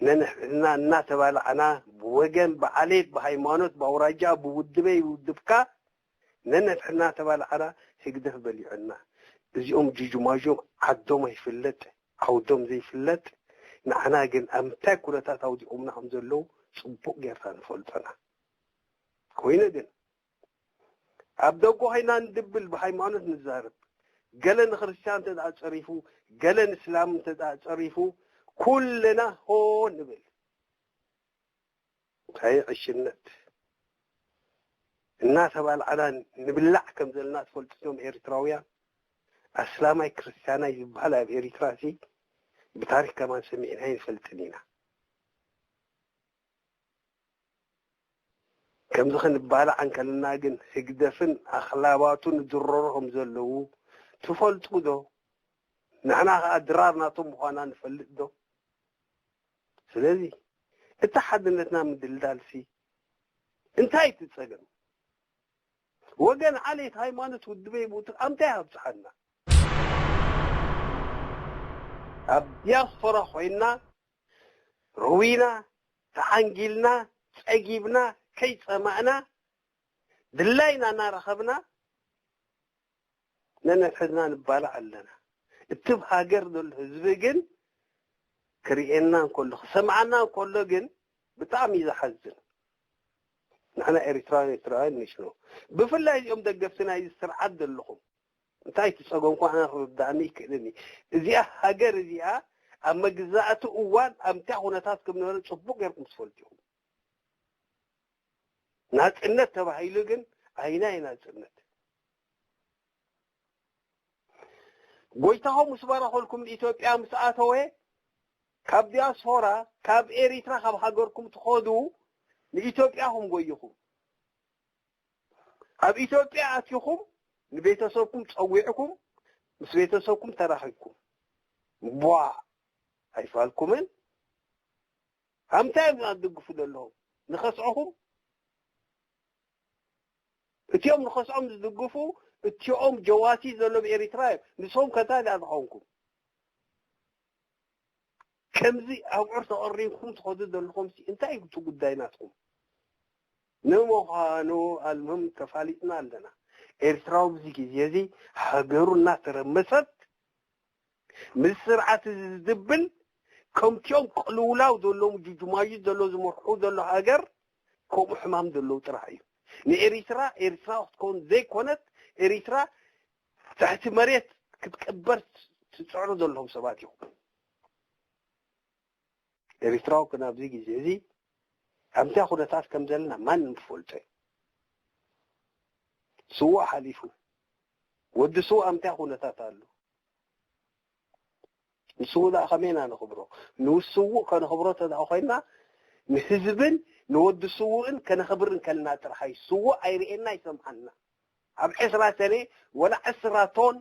ننا تبالعنا بوجن بعليت بهيمانوت بوراجا بودبي ودبكا ننا تبالعنا هيقدف بليعنا زيهم جيجو ماجو عدوم يفلت عودوم زي فلت نحنا جن أمتا كلتا تودي أمنا حمزلو صبوك جرفان فولتنا كوينة جن أبدوكو هينا ندبل بهيمانوت نزارب قالن خريستيان تدعى تصريفو قالن إسلام تدعى تصريفو كلنا هون نبل هاي عشنت الناس بالعلان نبلع كم زي الناس فولتسهم إريتراويا أسلامي كريستيانا يبهلا بإريتراسي بتاريخ كمان سمعين هاي فلتنينا كم زخن نبالا عن كلنا جن هقدفن أخلاقاتون دررهم زلو تفلتو دو نحنا أدرارنا طمخانا نفلت دو سلازي اتحدنتنا من دلدالسي انتهي تتسجن وقن عليت هاي مانت والدبي بوتك امتها بصحنا يصفر خوينا روينا تحنجلنا تأجيبنا كي سمعنا دلينا نارخبنا لأن حدنا نبالع علنا اتبها قرد الهزبقن كريئنا كله سمعنا كله جن بطعم يزحزن نحن إريتراين نشنو بفلا يوم دقفتنا يسترعد اللهم انتهي تساقون كوانا ردعني كذني زيها هاجر زيها أما جزاءة أوان أمتعه نتاسك من ورد صبوك يركم سفلتهم ناس النت تبع هيلوجن هيناي ناس النت قويتهم مسبارة لكم الإثيوبيا مساعته كاب دياسفورا كاب إريترا كاب هاجركم تخودوا لإثيوبيا هم قويكم أب إثيوبيا أتيكم نبيتسوكم تصويعكم مس بيتسوكم تراحكم بوا هيفالكم من هم تايم ندقفوا لهم نخصعهم اتيوم نخصعهم ندقفوا እቲኦም ጀዋሲ ዘሎ በኤርትራ ንሶም ከታሊ ኣድኾንኩም ከምዚ ኣብዑር ተቐሪብኩም ትኸዱ ዘለኹም እንታይ እዩ እቲ ጉዳይ ናትኩም ንምዃኑ ኣልሙም ተፋሊጥና ኣለና ኤርትራዊ በዚ ግዜ እዚ ሃገሩ እናተረመሰት ምስ ስርዓት ዝድብል ከምቲኦም ቅልውላው ዘለዎም ጅጅማዩ ዘሎ ዝመርሑ ዘሎ ሃገር ከምኡ ሕማም ዘለዎ ጥራሕ እዩ ንኤርትራ ክትኮን ዘይኮነት ኤርትራ ታሕቲ መሬት ክትቀበር ትፅዕሩ ዘለዎም ሰባት እዮም ኤርትራው ግን ኣብዚ ግዜ እዚ ኣምታ ኩነታት ከም ዘለና ማንም ትፈልጦ ስዋ ሓሊፉ ወዲ ስዋ ኣምታ ኩነታት ኣሎ ንስውእ ከመይና ንኽብሮ ንውስውእ ከነኽብሮ ተዳኣ ኮይና ንህዝብን ንወዲ ስውእን ከነኽብርን ከልና ጥራሓይ ስውእ ኣይርኤና ይሰምዓና ኣብ 10 ሰነ ወላ 10 ቶን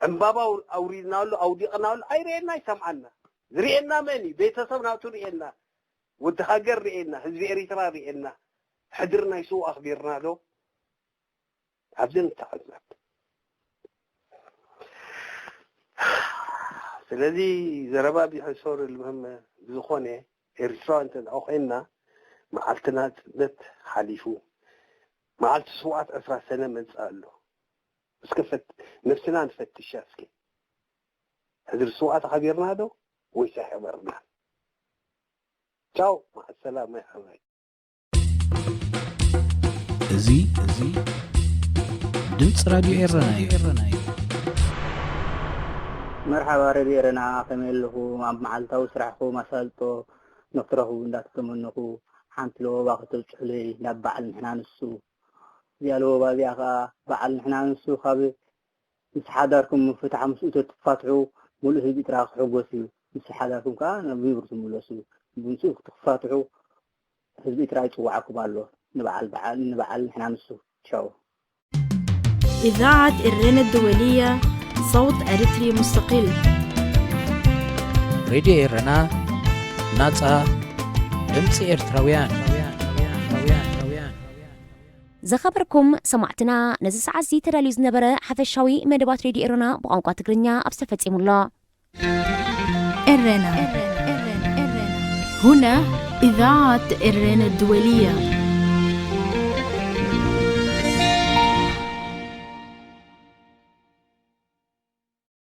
ዕምባባ ኣውሪድናሉ ኣውዲቕናሉ ኣይርኤና ይሰምዓና ዝርኤና መን ቤተሰብ ናቱ ርኤና ወዲ ሃገር ርኤና ህዝቢ ኤርትራ ርኤና ሕድር ናይ ስውእ ኣኽቢርና ዶ ኣብዚ ንተዓዘብ ስለዚ ዘረባ ቢሕሶር ልምህም ዝኾነ ኤርትራ እንተደኣ ኮይና መዓልትና ፅበት ሓሊፉ መዓልቲ ስውኣት 10 ሰነ መፅእ ኣሎ እስከፈት ነፍስና ንፈትሻ እስኪ ሕድሪ ስውኣት ኣኸቢርና ዶ ወይስ ኣይኸበርና ቻው ማዕ ሰላማ ይሓባይ እዚ ድምፂ ራድዮ ኤረና እዩ مرحبا راديو ኤረና ከመይ ኣለኹም ኣብ መዓልታዊ ስራሕኩም ኣሳልጦ ንኽትረኽቡ እንዳትተመነኹ ሓንቲ ለወባ ክትብፅሑለይ ናብ በዓል ንሕና ንሱ እዚኣ ለወባ እዚኣ ከዓ በዓል ንሕና ንሱ ካብ ምስ ሓዳርኩም ምፍታሕ ምስኡ ተትፋትሑ ሙሉእ ህዝቢ ጥራ ክሕጎስ እዩ ምስ ሓዳርኩም ከዓ ናብ ግብሪ ትምለሱ ብምስኡ ክትፋትሑ ህዝቢ ጥራ ይፅዋዓኩም ኣሎ ንበዓል ንሕና ንሱ ቻው إذاعة إرنا الدولية صوت أريتري مستقل راديو إيرنا ناصع دمص إرتراويان زخبركم سمعتنا نزي ساعة زي تراليو زنبرة حفشاوي مدبات راديو إيرنا بقانقا تقرنيا أبستفت الله إرنا هنا إذاعة إرنا الدولية